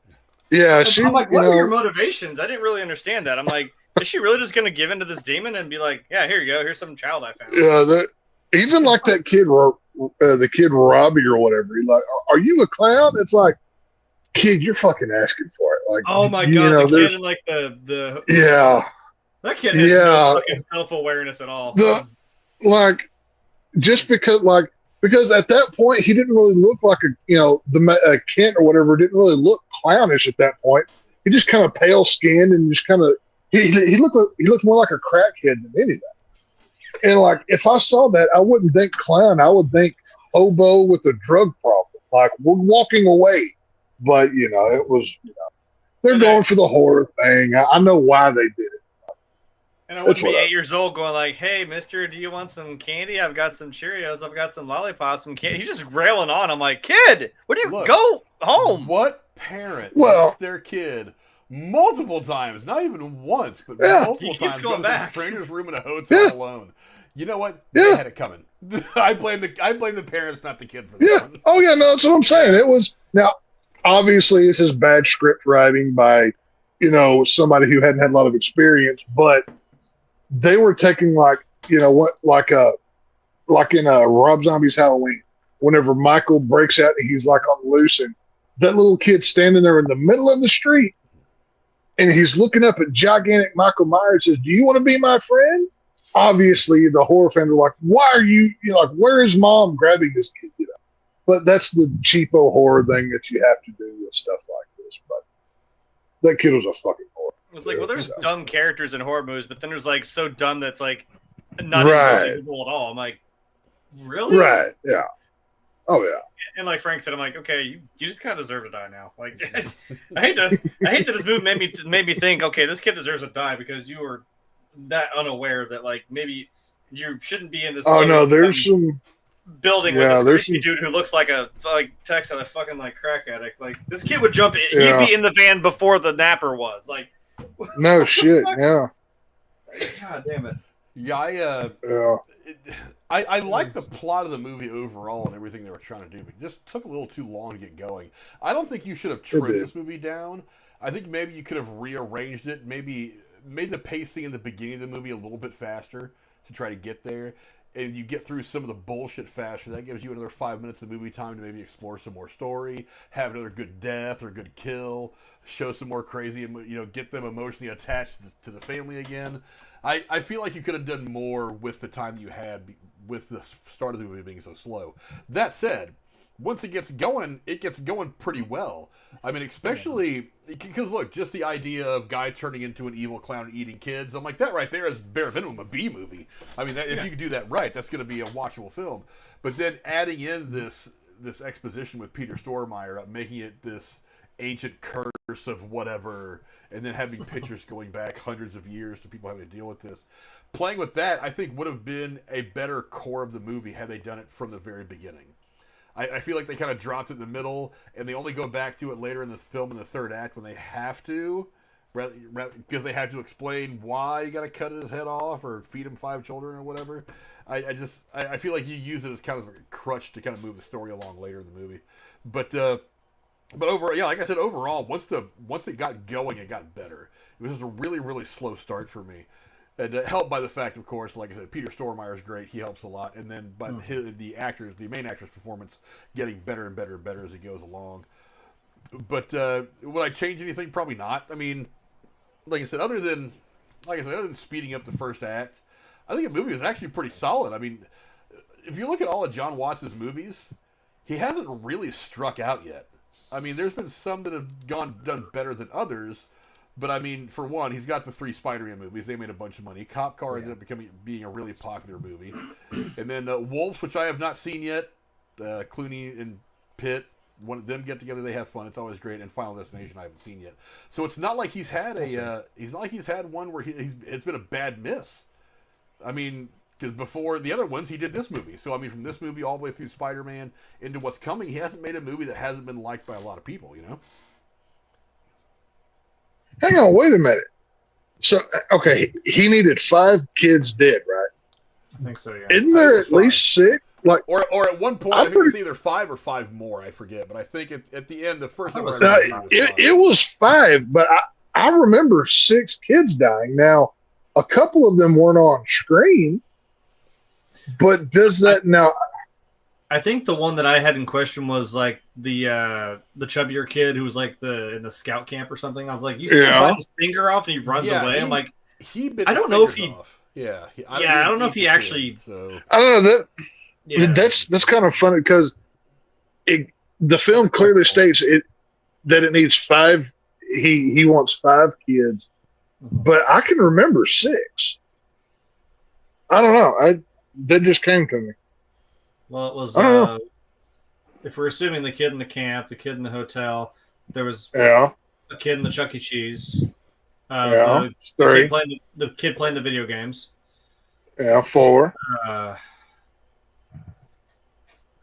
yeah, I'm like, what are your motivations? I didn't really understand that. I'm like, is she really just going to give in to this demon and be like, yeah, here you go. Here's some child I found. Yeah, even like that kid, the kid Robbie or whatever. He's like, "Are you a clown?" It's like, kid, you're fucking asking for it. Like, oh my God, the kid in like the that kid has no fucking self-awareness at all. Like, just because at that point he didn't really look like the Kent or whatever didn't really look clownish at that point. He just kind of pale skinned and just kind of he looked more like a crackhead than anything. And like, if I saw that, I wouldn't think clown. I would think hobo with a drug problem. Like, we're walking away, but it was they're going for the horror thing. I know why they did it. And I wouldn't be 8 years old going like, "Hey, mister, do you want some candy? I've got some Cheerios. I've got some lollipops, some candy." He's just railing on. I'm like, "Kid, what do you go home?" What parent lets their kid multiple times, not even once, but multiple times, going back to a stranger's room in a hotel alone? You know what? They had it coming. I blame the parents, not the kid, for that one. Oh yeah, no, that's what I'm saying. It was, now obviously this is bad script writing by somebody who hadn't had a lot of experience, but they were taking like in Rob Zombie's Halloween, whenever Michael breaks out and he's like on the loose, and that little kid standing there in the middle of the street, and he's looking up at gigantic Michael Myers, says, "Do you want to be my friend?" Obviously, the horror fans are like, "Why are you like, where is mom grabbing this kid?" But that's the cheapo horror thing that you have to do with stuff like this. But that kid was a fucking horror. It's like, well, there's dumb characters in horror movies, but then there's like so dumb that's like not believable at all. I'm like, really? Right? Yeah. Oh yeah. And like Frank said, I'm like, okay, you just kind of deserve to die now. Like, I hate that this movie made me think, okay, this kid deserves to die because you were that unaware that like maybe you shouldn't be in this. Oh no, there's some building with this creepy dude who looks like Tex on a fucking like crack addict. Like this kid would jump. He'd be in the van before the napper was. Like, no shit. Yeah. God damn it. Yeah, I like the plot of the movie overall and everything they were trying to do, but it just took a little too long to get going. I don't think you should have trimmed this movie down. I think maybe you could have rearranged it, maybe made the pacing in the beginning of the movie a little bit faster to try to get there, and you get through some of the bullshit faster. That gives you another 5 minutes of movie time to maybe explore some more story, have another good death or good kill, show some more crazy, get them emotionally attached to the family again. I feel like you could have done more with the time you had with the start of the movie being so slow. That said, once it gets going pretty well. I mean, especially because look, just the idea of guy turning into an evil clown and eating kids, I'm like, that right there is bare minimum a B movie. I mean, if you could do that right, that's going to be a watchable film. But then adding in this exposition with Peter Stormare, making it this ancient curse of whatever, and then having pictures going back hundreds of years to people having to deal with this. Playing with that, I think, would have been a better core of the movie had they done it from the very beginning. I feel like they kind of dropped it in the middle, and they only go back to it later in the film in the third act when they have to, because they have to explain why you got to cut his head off or feed him 5 children or whatever. I feel like you use it as kind of a crutch to kind of move the story along later in the movie. But overall, yeah, like I said, overall, once it got going, it got better. It was just a really, really slow start for me. And helped by the fact, of course, like I said, Peter Stormare is great. He helps a lot. And then by the main actor's performance getting better and better and better as it goes along. But would I change anything? Probably not. I mean, like I said, other than speeding up the first act, I think the movie was actually pretty solid. I mean, if you look at all of Jon Watts' movies, he hasn't really struck out yet. I mean, there's been some that have done better than others. But I mean, for one, he's got the 3 Spider-Man movies. They made a bunch of money. Cop Car ended up being a really popular movie. And then Wolves, which I have not seen yet. Clooney and Pitt, one of them get together. They have fun. It's always great. And Final Destination, I haven't seen yet. So it's not like he's had one where it's been a bad miss. I mean, because before the other ones, he did this movie. So I mean, from this movie all the way through Spider-Man into what's coming, he hasn't made a movie that hasn't been liked by a lot of people. Hang on, wait a minute. So, okay, he needed 5 kids dead, right? I think so, yeah. Isn't there at least 6? Like, or at one point, I think it's either 5 or 5 more. I forget, but I think at the end, the first one. It was 5, but I remember 6 kids dying. Now, a couple of them weren't on screen, but does that now? I think the one that I had in question was like the chubbier kid who was like in the scout camp or something. I was like, you see him bite his finger off and he runs away. I'm like, I don't know if he. Off. Yeah, I don't know if he actually. So. I don't know that. Yeah. That's kind of funny because the film clearly states that it needs 5. He wants 5 kids, but I can remember 6. I don't know. That just came to me. Well, it was. I don't know. If we're assuming the kid in the camp, the kid in the hotel, there was a kid in the Chuck E. Cheese. 3. The kid playing the video games. 4.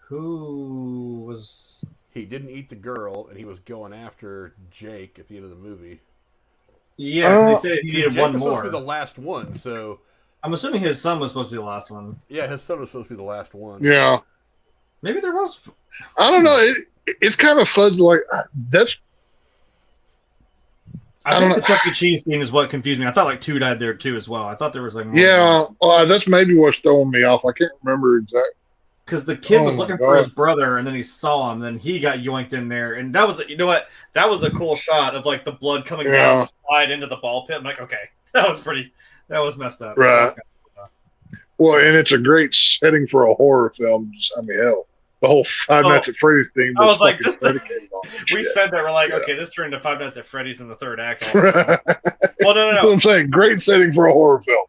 Who was? He didn't eat the girl, and he was going after Jake at the end of the movie. Yeah, they said he needed one more. Supposed to be the last one, so. I'm assuming his son was supposed to be the last one. Yeah, his son was supposed to be the last one. Yeah. Maybe there was. I don't know. It's kind of fuzzy. Like that's. I think the Chuck E. Cheese scene is what confused me. I thought like 2 died there too as well. I thought there was like more. Yeah, that's maybe what's throwing me off. I can't remember exactly. Because the kid was looking for his brother, and then he saw him, and then he got yoinked in there, and that was that was a cool shot of like the blood coming down the slide into the ball pit. I'm like, okay, that was messed up. Right. Well, and it's a great setting for a horror film. I mean, hell, the whole Five Nights at Freddy's thing. I was like, this. We said that we're like, okay, this turned into Five Nights at Freddy's in the third act. Also. Well, no. That's what I'm saying. Great setting for a horror film.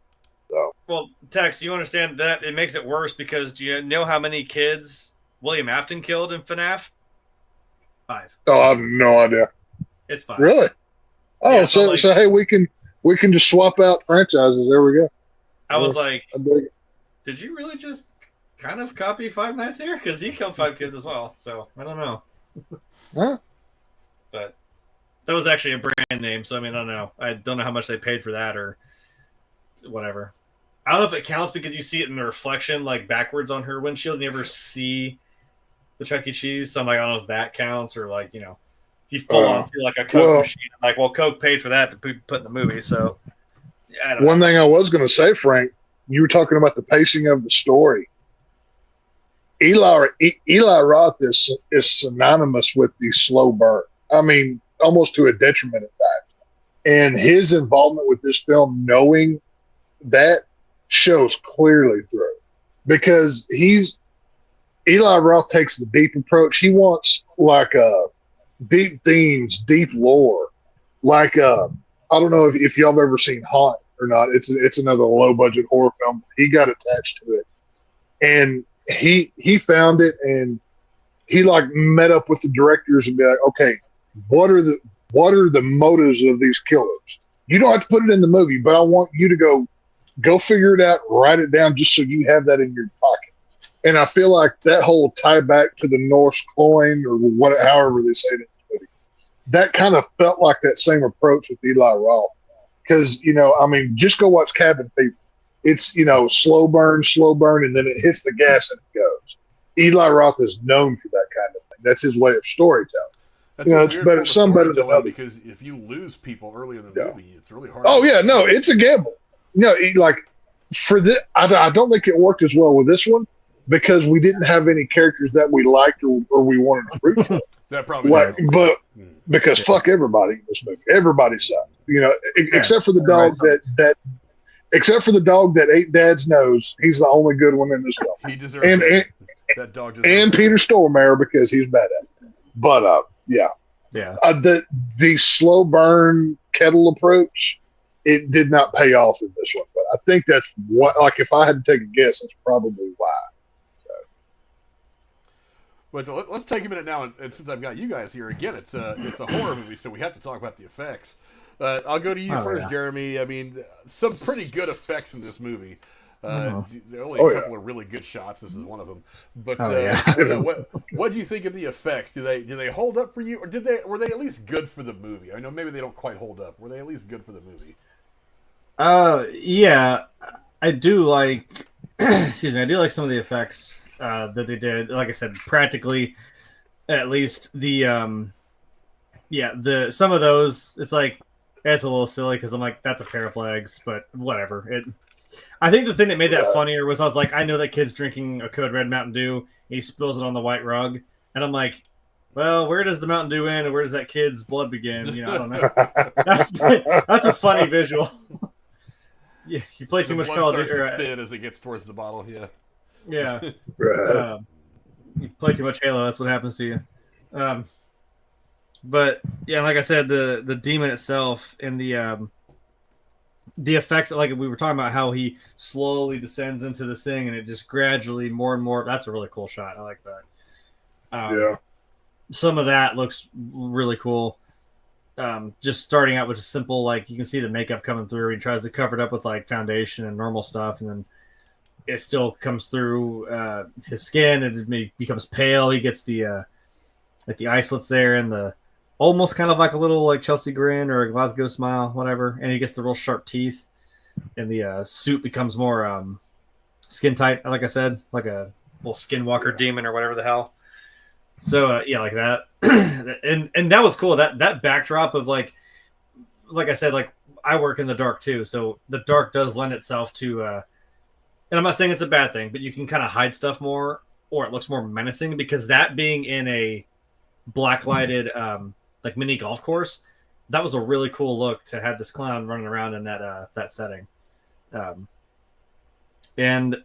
So. Well, Tex, you understand that it makes it worse because do you know how many kids William Afton killed in FNAF? 5. Oh, I have no idea. It's 5. Really? Oh, Yeah, so, like- so hey, we can just swap out franchises. There we go. I was like, I dig it. did you really just kind of copy Five Nights here? Because he killed 5 kids as well. So I don't know. Huh? But that was actually a brand name. So I mean, I don't know. I don't know how much they paid for that or whatever. I don't know if it counts because you see it in the reflection, like backwards on her windshield. And you never see the Chuck E. Cheese. So I'm like, I don't know if that counts or like, you know, you full on see like a Coke machine. I'm like, well, Coke paid for that to put in the movie. So I don't know. One thing I was going to say, Frank, you were talking about the pacing of the story. Eli Roth is synonymous with the slow burn. I mean, almost to a detriment at that. And his involvement with this film, knowing that, shows clearly through. Because Eli Roth takes the deep approach. He wants like deep themes, deep lore. Like I don't know if y'all have ever seen Haunt or not. It's another low budget horror film. He got attached to it, and he found it, and he like met up with the directors and be like, okay, what are the motives of these killers? You don't have to put it in the movie, but I want you to go figure it out, write it down, just so you have that in your pocket. And I feel like that whole tie back to the Norse coin or however they say it in the movie, that kind of felt like that same approach with Eli Roth. Because, you know, I mean, just go watch Cabin Fever. It's, you know, slow burn, and then it hits the gas and it goes. Eli Roth is known for that kind of thing. That's his way of storytelling. That's It's better, some better than others. Because if you lose people early in the movie, it's really hard. Oh yeah, no, it's a gamble. No, like for this, I don't think it worked as well with this one because we didn't have any characters that we liked or we wanted to root for. That probably but because fuck everybody in this movie, everybody sucked. You know, except for the dog except for the dog that ate Dad's nose. He's the only good one in this film. He deserves that dog deserves and Peter Stormare because he's bad at it. But yeah. The slow burn kettle approach, it did not pay off in this one. But I think that's what. Like, if I had to take a guess, that's probably why. But let's take a minute now, and since I've got you guys here again, it's a horror movie, so we have to talk about the effects. I'll go to you first, Jeremy. I mean, some pretty good effects in this movie. There are only a couple of really good shots. This is one of them. But I don't know, what do you think of the effects? Do they hold up for you, or were they at least good for the movie? I know maybe they don't quite hold up. Were they at least good for the movie? Yeah, I do like. Excuse me, I do like some of the effects that they did. Like I said, practically, at least the some of those. It's like it's a little silly because I'm like that's a pair of legs, but whatever. I think the thing that made that funnier was I was like, I know that kid's drinking a Code Red Mountain Dew. He spills it on the white rug, and I'm like, well, where does the Mountain Dew end, and where does that kid's blood begin? You know, I don't know. That's a funny visual. Yeah, you play too much Call of Duty. Thin as it gets towards the bottle. Yeah. Yeah. You play too much Halo. That's what happens to you. But yeah, like I said, the demon itself and the effects, like we were talking about, how he slowly descends into this thing, and it just gradually more and more. That's a really cool shot. I like that. Some of that looks really cool. Just starting out with a simple, like you can see the makeup coming through. He tries to cover it up with like foundation and normal stuff, and then it still comes through his skin. It becomes pale. He gets the like the islets there, and the almost kind of like a little like Chelsea grin or a Glasgow smile, whatever. And he gets the real sharp teeth, and the suit becomes more skin tight. Like I said, like a little skinwalker demon or whatever the hell. So yeah, like that, and that was cool. That backdrop of like I said, like I work in the dark too, so the dark does lend itself to. And I'm not saying it's a bad thing, but you can kind of hide stuff more, or it looks more menacing because that being in a black lighted like mini golf course, that was a really cool look to have this clown running around in that setting. And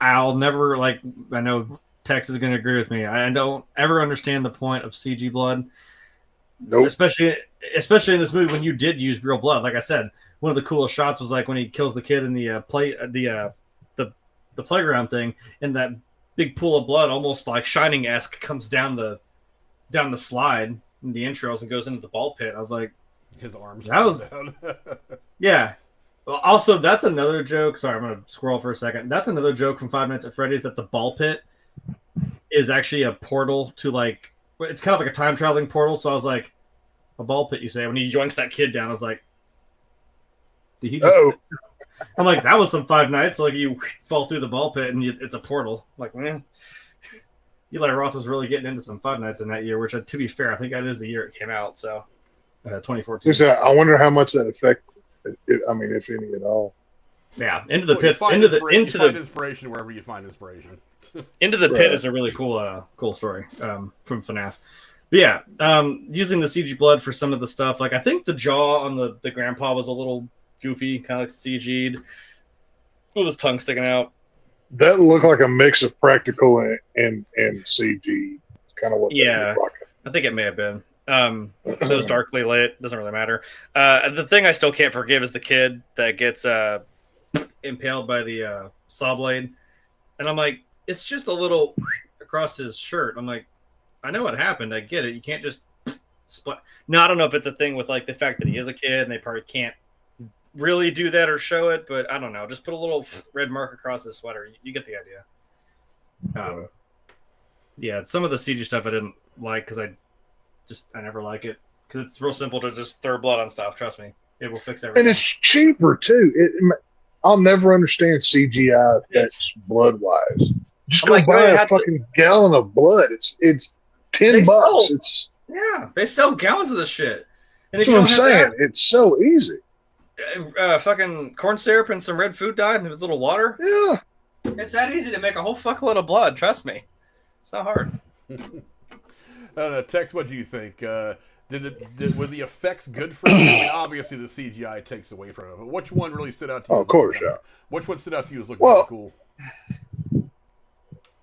I'll never I know. Tex is going to agree with me. I don't ever understand the point of CG blood. Nope. Especially in this movie when you did use real blood. Like I said, one of the coolest shots was like when he kills the kid in the playground thing, and that big pool of blood, almost like Shining-esque, comes down the slide in the intros and goes into the ball pit. I was like, His arms. That was- down. yeah. Well, also, that's another joke. Sorry, I'm going to scroll for a second. That's another joke from Five Nights at Freddy's, that the ball pit is actually a portal to, like, it's kind of like a time traveling portal. So I was like, a ball pit, you say? When he yoinks that kid down, I was like, did he just? Oh, I'm like, that was some Five Nights. Like, you fall through the ball pit and it's a portal. I'm like, man, Eli Roth was really getting into some Five Nights in that year, which, to be fair, I think that is the year it came out. So, 2014. I wonder how much that affected. I mean, if any at all. Yeah, into the Well, you pits, find into the inspiration wherever you find inspiration. Into the Right. Pit is a really cool story from FNAF. But yeah, using the CG blood for some of the stuff, like I think the jaw on the grandpa was a little goofy, kind of like CG'd, with his tongue sticking out. That looked like a mix of practical and CG. It's kind of what. Yeah. That looked like. I think it may have been. Those darkly lit, doesn't really matter. The thing I still can't forgive is the kid that gets impaled by the saw blade, and I'm like, it's just a little across his shirt. I'm like, I know what happened. I get it. You can't just split. No, I don't know if it's a thing with like the fact that he is a kid and they probably can't really do that or show it, but I don't know. Just put a little red mark across his sweater. You get the idea. Yeah, some of the CG stuff I didn't like because I never like it because it's real simple to just throw blood on stuff. Trust me, it will fix everything. And it's cheaper too. I'll never understand CGI effects blood wise. Just I'm go like, buy wait, a have to- fucking gallon of blood. It's $10. They sold- It's Yeah, they sell gallons of this shit. And that's what I'm saying. It's so easy. Fucking corn syrup and some red food dye and with a little water. Yeah. It's that easy to make a whole fuckload of blood. Trust me, it's not hard. Tex, what do you think? Were the effects good for you? I mean, obviously the CGI takes away from it, but which one really stood out to you? Oh, of course, yeah. Which one stood out to you as looking Well, cool?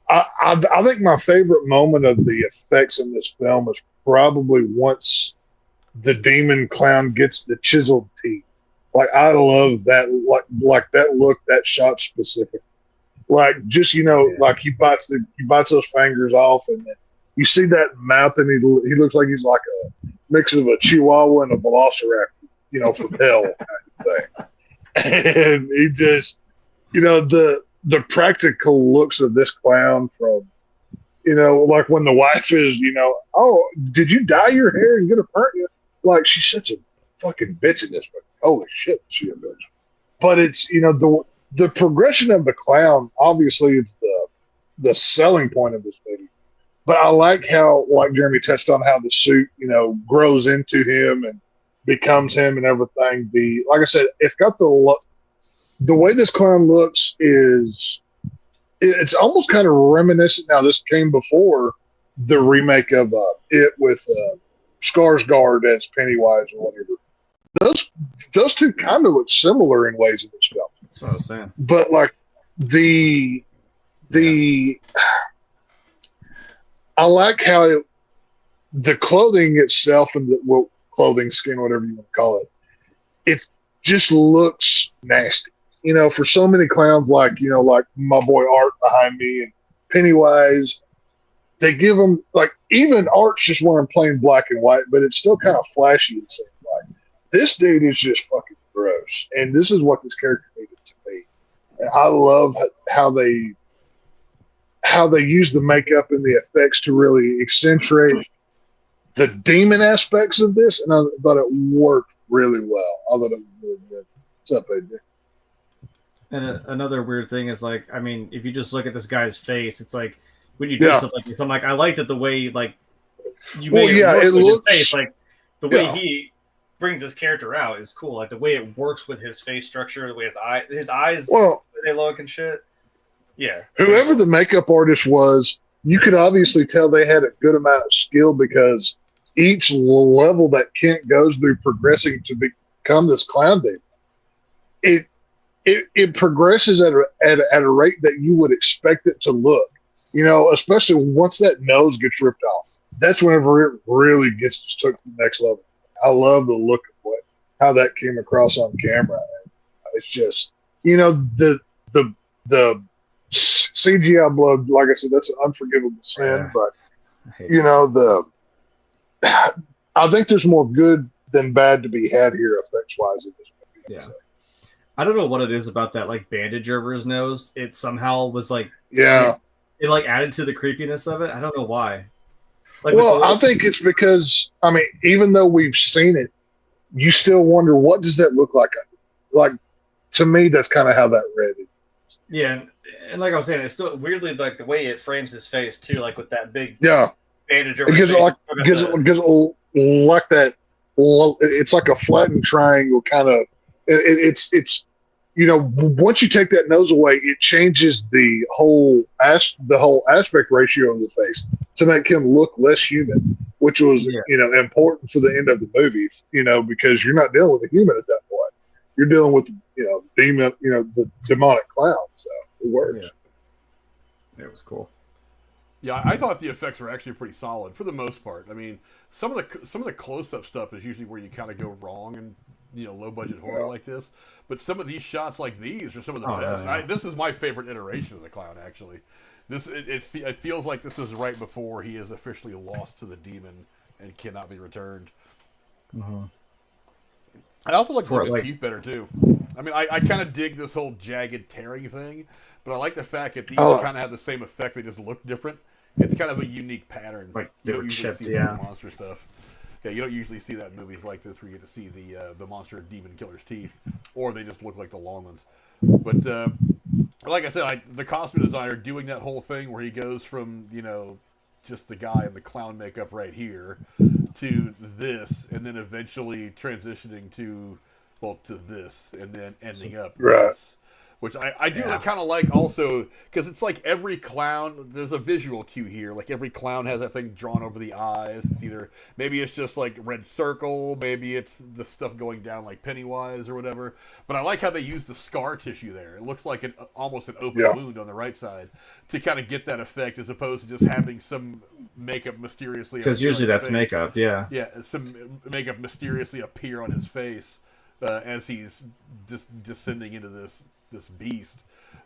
I think my favorite moment of the effects in this film is probably once the demon clown gets the chiseled teeth. Like I love that, like that look, that shot specific. Like just like he bites those fingers off, and then you see that mouth, and he looks like he's like a mix of a Chihuahua and a Velociraptor, from hell kind of thing. And he just, the practical looks of this clown from, like when the wife is, oh, did you dye your hair and get a perm? Like she's such a fucking bitch in this, but holy shit, she a bitch. But it's, the progression of the clown, obviously it's the selling point of this movie. But I like how, like Jeremy touched on, how the suit, grows into him and becomes him and everything. Like I said, it's got the way this clown looks is, it's almost kind of reminiscent. Now this came before the remake of it with Skarsgård as Pennywise or whatever. Those two kind of look similar in ways in this film. That's what I was saying. But like the I like how the clothing itself and the clothing skin, whatever you want to call it, it just looks nasty. For so many clowns, like my boy Art behind me and Pennywise, they give them like even Art's just wearing plain black and white, but it's still kind of flashy and same like. This dude is just fucking gross, and this is what this character needed to be. And I love how they use the makeup and the effects to really accentuate the demon aspects of this, and I thought it worked really well. I thought it was really good. What's up, AJ? And another weird thing is like, I mean, if you just look at this guy's face, it's like when you do stuff like this, I'm like, I like that the way like you make it looks his face, like the way he brings his character out is cool. Like the way it works with his face structure, the way his eyes they look and shit. Yeah. Whoever the makeup artist was, you could obviously tell they had a good amount of skill because each level that Kent goes through progressing to become this clown demon, it progresses at a rate that you would expect it to look. Especially once that nose gets ripped off. That's whenever it really gets took to the next level. I love the look of how that came across on camera. It's just, the CGI blood, like I said, that's an unforgivable sin. But I hate you know, I think there's more good than bad to be had here, effects wise. In this movie. Yeah. So, I don't know what it is about that like bandage over his nose. It somehow was like yeah. it like added to the creepiness of it. I don't know why. Like Well, I think it's because even though we've seen it, you still wonder what does that look like. Like to me, that's kind of how that read. Yeah, and like I was saying, it's still weirdly like the way it frames his face too, like with that big bandage over It his gives face. it like that. It's like a flattened triangle kind of. It's once you take that nose away, it changes the whole aspect ratio of the face to make him look less human, which was important for the end of the movie. Because you're not dealing with a human at that point. You're dealing with demon, the demonic clown. So it works. Yeah. It was cool. Yeah, I thought the effects were actually pretty solid for the most part. I mean, some of the close-up stuff is usually where you kind of go wrong in low-budget horror like this. But some of these shots like these are some of the best. Yeah. This is my favorite iteration of the clown. Actually, it feels like this is right before he is officially lost to the demon and cannot be returned. Mm-hmm. I also like the teeth better too. I mean, I kind of dig this whole jagged tearing thing, but I like the fact that these kind of have the same effect. They just look different. It's kind of a unique pattern. Like you they don't were usually chipped, see that in monster stuff. Yeah, you don't usually see that in movies like this where you get to see the monster demon killer's teeth, or they just look like the long ones. But like I said, the costume designer doing that whole thing where he goes from just the guy in the clown makeup right here to this, and then eventually transitioning to this, and then ending up this. Which I do kind of like also, because it's like every clown, there's a visual cue here. Like every clown has that thing drawn over the eyes. It's maybe it's just like red circle, maybe it's the stuff going down like Pennywise or whatever. But I like how they use the scar tissue there. It looks like almost an open wound on the right side to kind of get that effect, as opposed to just having some makeup mysteriously. Because usually that's face. Makeup, yeah. Yeah, some makeup mysteriously appear on his face as he's descending into this beast.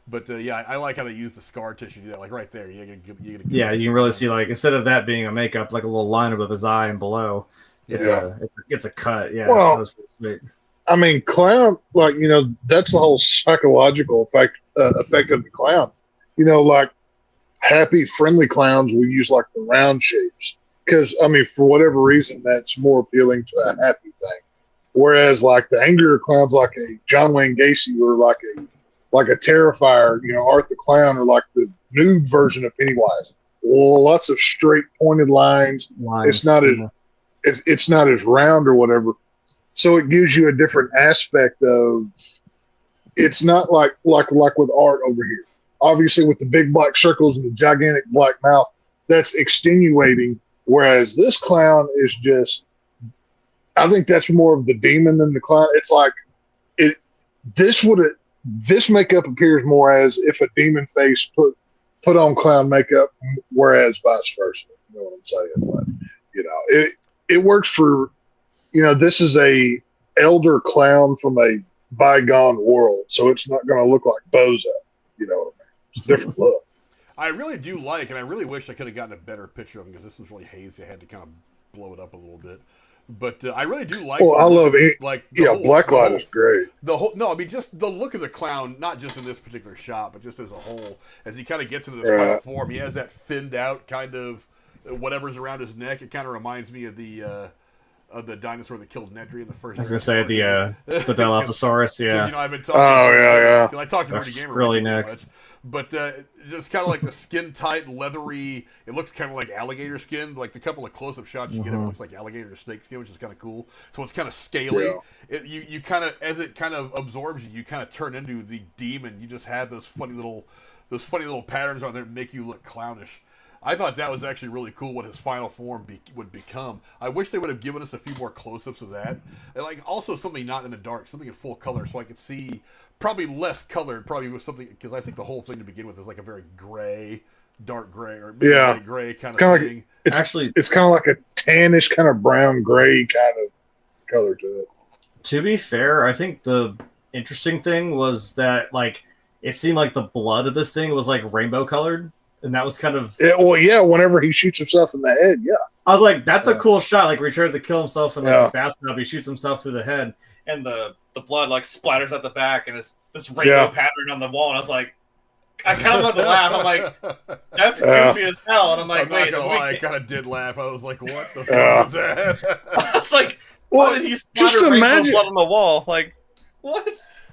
But I like how they use the scar tissue to do that. Like right there, you can really see, like, instead of that being a makeup, like a little line above his eye and below, it's a cut. Yeah, well, that was pretty sweet. I mean, clown, like that's the whole psychological effect of the clown. Like happy, friendly clowns will use like the round shapes because for whatever reason that's more appealing to a happy thing. Whereas like the angrier clowns, like a John Wayne Gacy or like a Terrifier, Art the Clown, or like the nude version of Pennywise. Well, lots of straight pointed lines. It's not as round or whatever. So it gives you a different aspect of. It's not like with Art over here. Obviously, with the big black circles and the gigantic black mouth, that's extenuating. Whereas this clown is just. I think that's more of the demon than the clown. It's like this makeup appears more as if a demon face put on clown makeup, whereas vice versa. You know what I'm saying? But it works for this is a elder clown from a bygone world, so it's not going to look like Bozo. You know what I mean? It's a different look. I really do like, and I really wish I could have gotten a better picture of him because this was really hazy. I had to kind of blow it up a little bit. But I really do like. Well, I love it. Like, Blacklight is great. Just the look of the clown, not just in this particular shot, but just as a whole. As he kind of gets into this final form, he has that thinned out kind of whatever's around his neck. It kind of reminds me of the dinosaur that killed Nedry in the first. I was gonna say the Dilophosaurus, yeah. I've been talking. I talked to Rudy Gamer really much, but just kind of like the skin tight, leathery. It looks kind of like alligator skin. Like the couple of close up shots you get, it looks like alligator or snake skin, which is kind of cool. So it's kind of scaly. Yeah. You kind of, as it kind of absorbs you, you kind of turn into the demon. You just have those funny little patterns on there that make you look clownish. I thought that was actually really cool what his final form would become. I wish they would have given us a few more close-ups of that. And like also something not in the dark, something in full color, so I could see probably less colored, probably with something, because I think the whole thing to begin with is like a very gray, dark gray, or maybe light gray kind of thing. It's kind of like a tannish kind of brown gray kind of color to it. To be fair, I think the interesting thing was that like it seemed like the blood of this thing was like rainbow colored, and that was kind of. Whenever he shoots himself in the head, I was like, that's a cool shot. Like, where he tries to kill himself in like Yeah. the bathtub, he shoots himself through the head. And the blood like splatters at the back, and it's this rainbow pattern on the wall. And I was like, I kind of wanted to laugh. I'm like, that's goofy as hell. And I'm like, I'm not gonna lie, I kind of did laugh. I was like, what the fuck was that? I was like, Well, why did he just splatter rainbow imagine- blood on the wall? Like, what?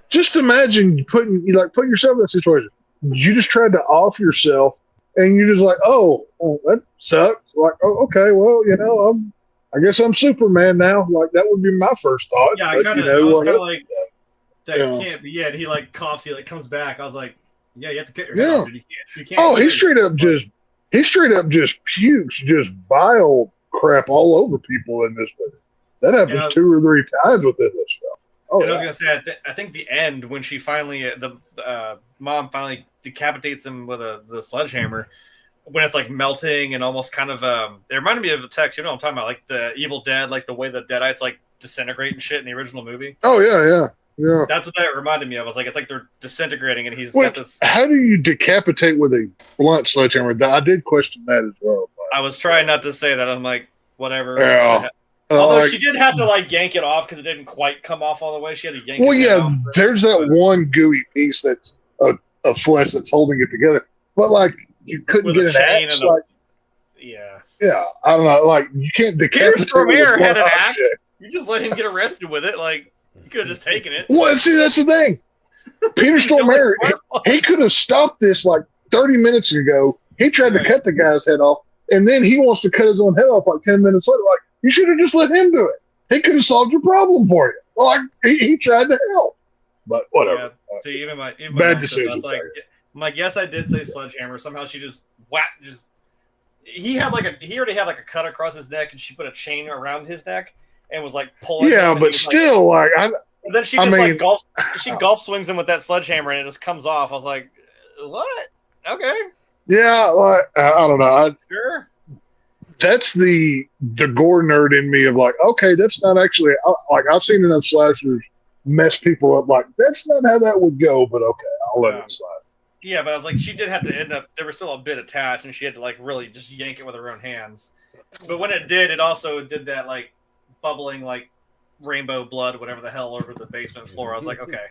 just imagine put yourself in that situation. You just tried to off yourself, and you're just like, oh, well, that sucks. Like, oh, okay, well, I guess I'm Superman now. Like, that would be my first thought. Yeah, I but, kind of. you know, I was what- kind of like, that Yeah. can't be it. He like coughs. He like comes back. I was like, yeah, you have to cut your head off, dude. You can't. Oh, he straight up just pukes just vile crap all over people in this movie. That happens 2 or 3 times within this film. Oh, And I yeah. was gonna say, I think the end when she finally, the mom finally decapitates him with the sledgehammer, when it's like melting and almost kind of, it reminded me of the text. You know what I'm talking about, like the Evil Dead, like the way the Deadites like disintegrate and shit in the original movie. Oh, yeah. That's what that reminded me of. I was like, it's like they're disintegrating, and he's Wait, got this. how do you decapitate with a blunt sledgehammer? I did question that as well. I was trying not to say that. I'm like, whatever. Yeah. Although she did have to like yank it off because it didn't quite come off all the way. She had to yank. Well, his head yeah, off. there's that one gooey piece that's of flesh that's holding it together. But like, you couldn't With get a an chain axe. and a- Like, Yeah. I don't know. Like, you can't Peter decapitate. with Stormare one had an axe. object. You just let him get arrested with it. Like, you could have just taken it. Well, see, that's the thing. Peter He's the only Stormare, smart one. he could have stopped this like 30 minutes ago. He tried Right. to cut the guy's head off, and then he wants to cut his own head off like 10 minutes later. Like, you should have just let him do it. He could have solved your problem for you. Like, he tried to help. But whatever. Yeah. See, even my Bad mom said that. decision I was like, there. I'm like, yes, I did say sledgehammer. Somehow she just whacked. He already had like a cut across his neck, and she put a chain around his neck and was like pulling. him, Yeah, and he but was, still, like, and then she I just mean- like golf swings him with that sledgehammer, and it just comes off. I was like, what? Okay, yeah, like, I don't know. sure. That's the gore nerd in me of like, okay, that's not actually like I've seen enough slashers mess people up. Like, that's not how that would go, but okay, I'll let it slide. Yeah, but I was like, she did have to end up. There was still a bit attached, and she had to like really just yank it with her own hands. But when it did, it also did that like bubbling like rainbow blood, whatever the hell, over the basement floor. I was like, okay,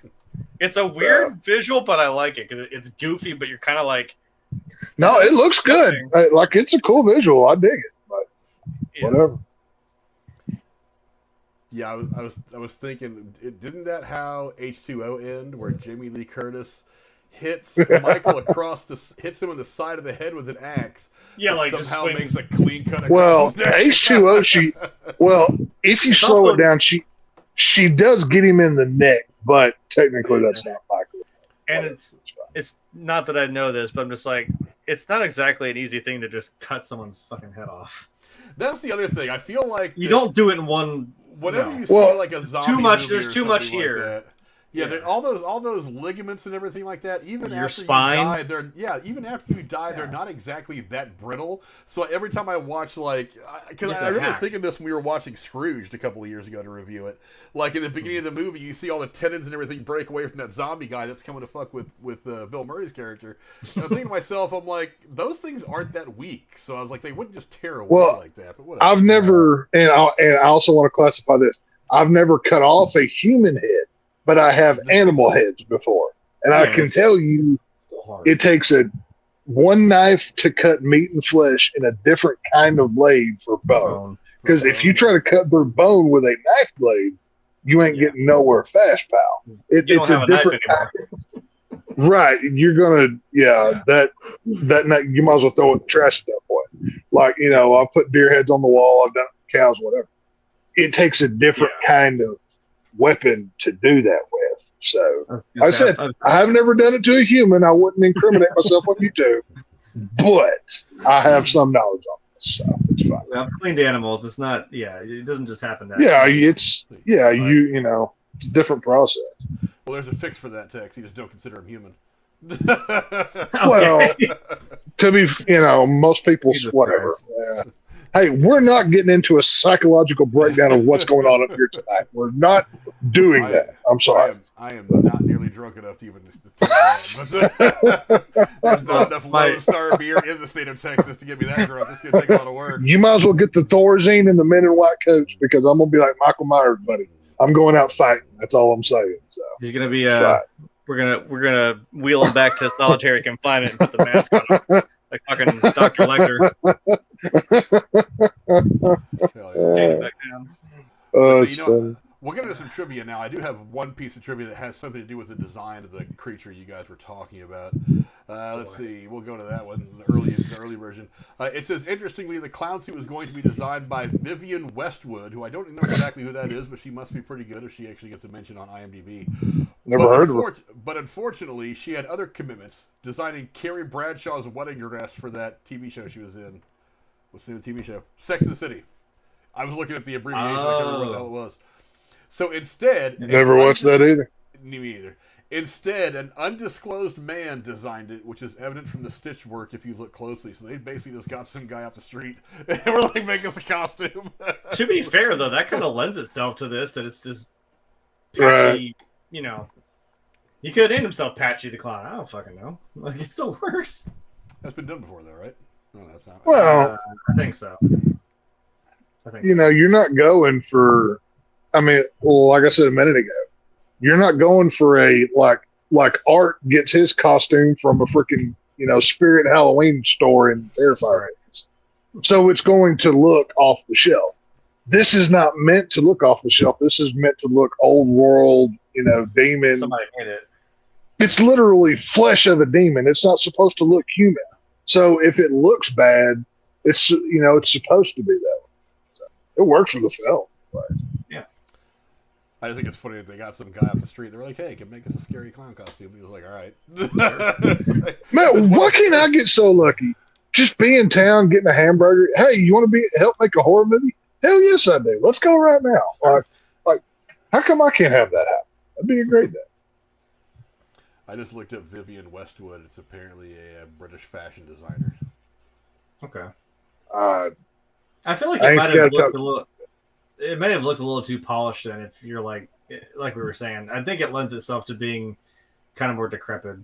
it's a weird visual, but I like it because it's goofy. But you're kind of like, No, it looks good. Like, it's a cool visual. I dig it. But yeah. whatever. Yeah, I was thinking, didn't that how H2O end, where Jamie Lee Curtis hits Michael hits him on the side of the head with an axe? Yeah, but like just somehow swings. makes a clean cut. Well, across his neck. H2O, if you slow also- it down, she does get him in the neck, but technically that's not Michael. And it's not that I know this, but I'm just like, it's not exactly an easy thing to just cut someone's fucking head off. That's the other thing. I feel like You don't do it in one. whenever no. you see Well, like a zombie too much- movie there's or too much something like here. that, yeah, Yeah. all those ligaments and everything like that. Even Your after spine. you die, even after you die, they're not exactly that brittle. So every time I watch, like, because You have I to remember hack. thinking this when we were watching Scrooged a couple of years ago to review it. Like in the beginning of the movie, you see all the tendons and everything break away from that zombie guy that's coming to fuck with Bill Murray's character. And I'm thinking to myself, I'm like, those things aren't that weak. So I was like, they wouldn't just tear away Well, like that. But whatever. I've never, and I also want to classify this. I've never cut off a human head, but I have animal heads before, and I can tell you, Still hard. it takes one knife to cut meat and flesh and a different kind of blade for bone. Because if you try to cut through bone with a knife blade, you ain't getting nowhere fast, pal. You don't It's have a a knife different kind. anymore. Right, you're gonna, that night you might as well throw it in the trash at that point. Like, I put deer heads on the wall, I've done it with cows, whatever. It takes a different kind of weapon to do that with. So I said I've never done it to a human. I wouldn't incriminate myself on YouTube, but I have some knowledge on this, so it's fine. I've cleaned animals. It's not. Yeah, it doesn't just happen that. Yeah, way. it's it's a different process. Well, there's a fix for that, Tex. You just don't consider him human. Well, to be, most people, Jesus whatever. Christ. Yeah. Hey, we're not getting into a psychological breakdown of what's going on up here tonight. We're not doing that. I'm sorry. I am not nearly drunk enough to even take that. But there's not enough Lone Star beer in the state of Texas to get me that drunk. It's going to take a lot of work. You might as well get the Thorazine and the men in white coats because I'm going to be like Michael Myers, buddy. I'm going out fighting. That's all I'm saying. So he's going to be we're gonna wheel him back to solitary confinement and put the mask on him. Like fucking Dr. Lecter. Back down. We'll get into some trivia now. I do have one piece of trivia that has something to do with the design of the creature you guys were talking about. Let's see. We'll go to that one, the early version. It says, interestingly, the clown suit was going to be designed by Vivienne Westwood, who I don't know exactly who that is, but she must be pretty good if she actually gets a mention on IMDb. Never heard of her. But unfortunately, she had other commitments, designing Carrie Bradshaw's wedding dress for that TV show she was in. What's the name of the TV show? Sex and the City. I was looking at the abbreviation. I can't remember what the hell it was. So instead... Never watched that either. Me either. Instead, an undisclosed man designed it, which is evident from the stitch work if you look closely. So they basically just got some guy off the street and we're like, make us a costume. To be fair, though, that kind of lends itself to this, that it's just patchy, you know. He could have named himself Patchy the Clown. I don't fucking know. Like, it still works. That's been done before, though, right? No, that's not. Well, I think so. You know, you're not going for... I mean, well, like I said a minute ago, you're not going for a like Art gets his costume from a freaking Spirit Halloween store in Terrifier. So it's going to look off the shelf. This is not meant to look off the shelf. This is meant to look old world, demon. Somebody hit it. It's literally flesh of a demon. It's not supposed to look human. So if it looks bad, it's it's supposed to be that way. So it works for the film. Right? Yeah. I just think it's funny that they got some guy off the street. They're like, "Hey, can make us a scary clown costume?" He was like, "All right." Man, why can't I get so lucky? Just be in town, getting a hamburger. Hey, you want to help make a horror movie? Hell yes, I do. Let's go right now. Like, how come I can't have that happen? That'd be a great day. I just looked up Vivienne Westwood. It's apparently a British fashion designer. Okay. I feel like it might have looked a little. It may have looked a little too polished. Then, if you're like we were saying, I think it lends itself to being kind of more decrepit.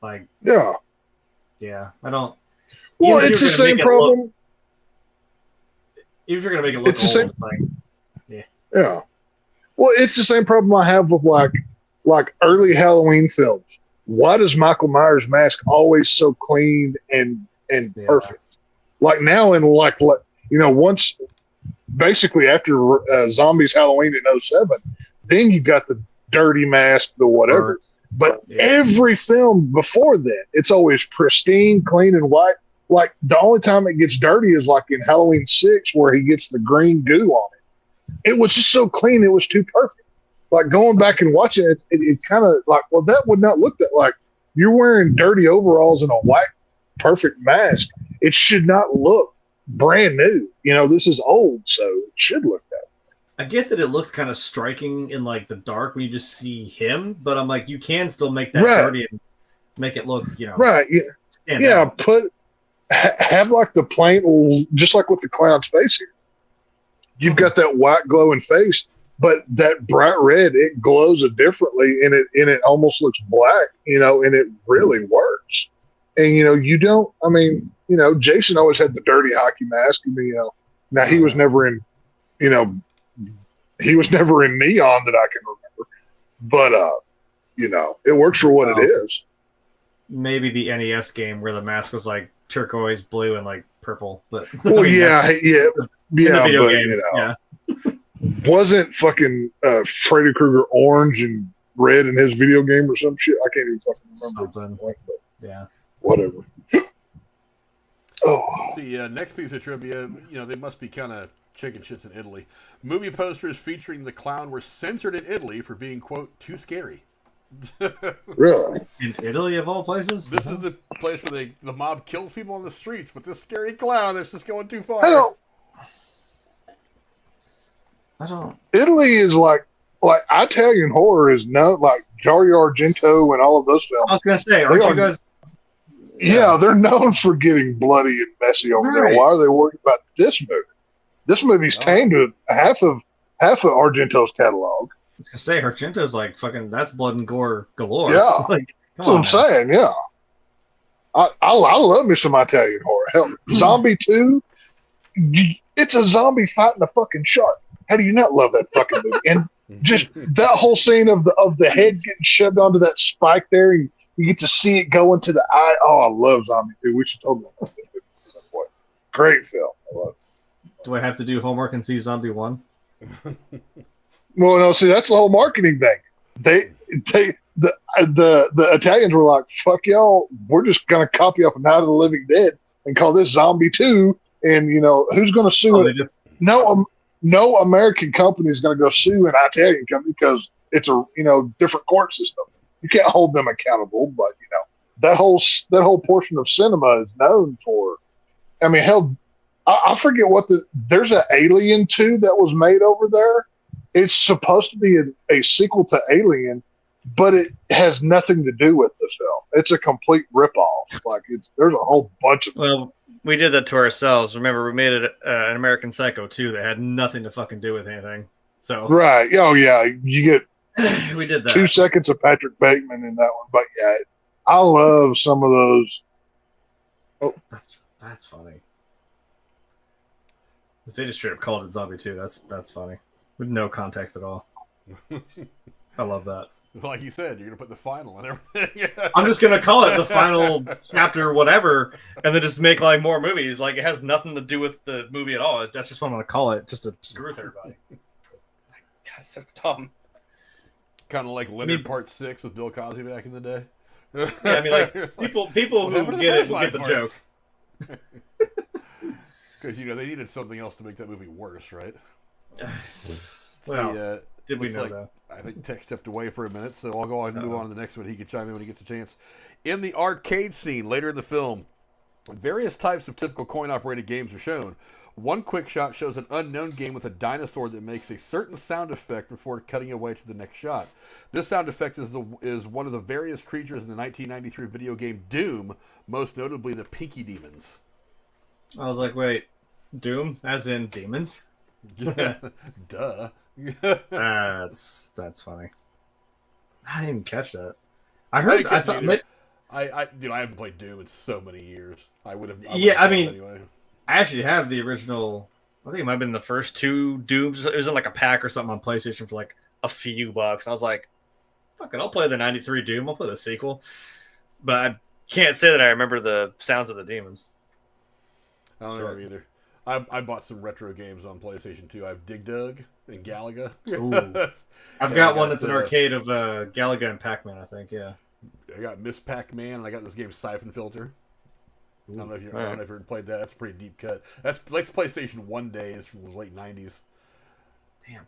Like, yeah. I don't. Well, it's the same problem. If you're gonna make it look it's old, yeah. Well, it's the same problem I have with like early Halloween films. Why does Michael Myers' mask always so clean and perfect? Like now in once basically after Zombies Halloween in 07, then you got the dirty mask, the whatever. But every film before then, it's always pristine, clean, and white. Like the only time it gets dirty is like in Halloween 6 where he gets the green goo on it. It was just so clean. It was too perfect. Like going back and watching it, it kind of like, well, that would not look that like you're wearing dirty overalls and a white perfect mask. It should not look brand new. This is old, so it should look that way. I get that it looks kind of striking in like the dark when you just see him, but I'm like, you can still make that dirty and make it look, right. Yeah. Have like the plain, just like with the clown's face here. You've got that white glowing face, but that bright red, it glows differently, and it almost looks black, and it really works. And you don't. I mean, Jason always had the dirty hockey mask. Now he was never in, he was never in neon that I can remember. But it works for what it is. Maybe the NES game where the mask was like turquoise, blue, and like purple. But well, wasn't fucking Freddy Krueger orange and red in his video game or some shit? I can't even fucking remember. Yeah. Whatever. See, next piece of trivia, they must be kind of chicken shits in Italy. Movie posters featuring the clown were censored in Italy for being, quote, too scary. Really? In Italy, of all places? This is the place where the mob kills people on the streets, but this scary clown is just going too far. I don't. Italy is like Italian horror is like Dario Argento and all of those films. I was gonna say, aren't you guys? Yeah, they're known for getting bloody and messy over there. Why are they worried about this movie? This movie's tame to half of Argento's catalog. I was gonna say Argento's like fucking. That's blood and gore galore. Yeah, like, that's what I'm saying. Yeah, I love me some Italian horror. Hell, Zombie 2. It's a zombie fighting a fucking shark. How do you not love that fucking movie? And just that whole scene of the head getting shoved onto that spike there. You get to see it go into the eye. Oh, I love Zombie 2. We should totally love that movie. Great film. I love it. Do I have to do homework and see Zombie 1? Well, no, see, that's the whole marketing thing. The Italians were like, fuck y'all, we're just going to copy off Night of the Living Dead and call this Zombie 2. And, who's going to sue it? No American company is going to go sue an Italian company because it's a, different court system. You can't hold them accountable, but, that whole portion of cinema is known for, I mean, hell, I forget there's an Alien 2 that was made over there. It's supposed to be a sequel to Alien, but it has nothing to do with this film. It's a complete ripoff. Like there's a whole bunch of. Well, we did that to ourselves. Remember, we made it an American Psycho 2 that had nothing to fucking do with anything. So right, oh yeah, you get we did that 2 seconds of Patrick Bateman in that one, but yeah, I love some of those. Oh, that's funny. If they just straight up called it Zombie 2, that's funny. With no context at all. I love that. Like you said, you're going to put the final and everything. I'm just going to call it the final chapter whatever, and then just make like more movies. Like it has nothing to do with the movie at all. That's just what I'm going to call it, just to screw with everybody. God, so dumb. Kind of like Leonard Part 6 with Bill Cosby back in the day. Yeah, I mean, like people who get it will get the joke. Because, they needed something else to make that movie worse, right? Well, did we know that? I think Tech stepped away for a minute, so I'll go on and move on to the next one. He can chime in when he gets a chance. In the arcade scene later in the film, various types of typical coin-operated games are shown. One quick shot shows an unknown game with a dinosaur that makes a certain sound effect before cutting away to the next shot. This sound effect is one of the various creatures in the 1993 video game Doom, most notably the Pinky Demons. I was like, wait, Doom as in demons? Duh. That's funny. I didn't even catch that. I thought I haven't played Doom in so many years. I mean, anyway. I actually have the original. I think it might have been the first 2 Dooms. It was in like a pack or something on PlayStation for like a few bucks. I was like, fuck it, I'll play the 93 Doom. I'll play the sequel. But I can't say that I remember the sounds of the demons. I don't remember either. I bought some retro games on PlayStation 2. I have Dig Dug and Galaga. I've got one that's an arcade of Galaga and Pac-Man, I think, yeah. I got Miss Pac-Man, and I got this game Siphon Filter. I don't know if you've played that. That's a pretty deep cut. That's PlayStation 1 days from the late 90s. Damn.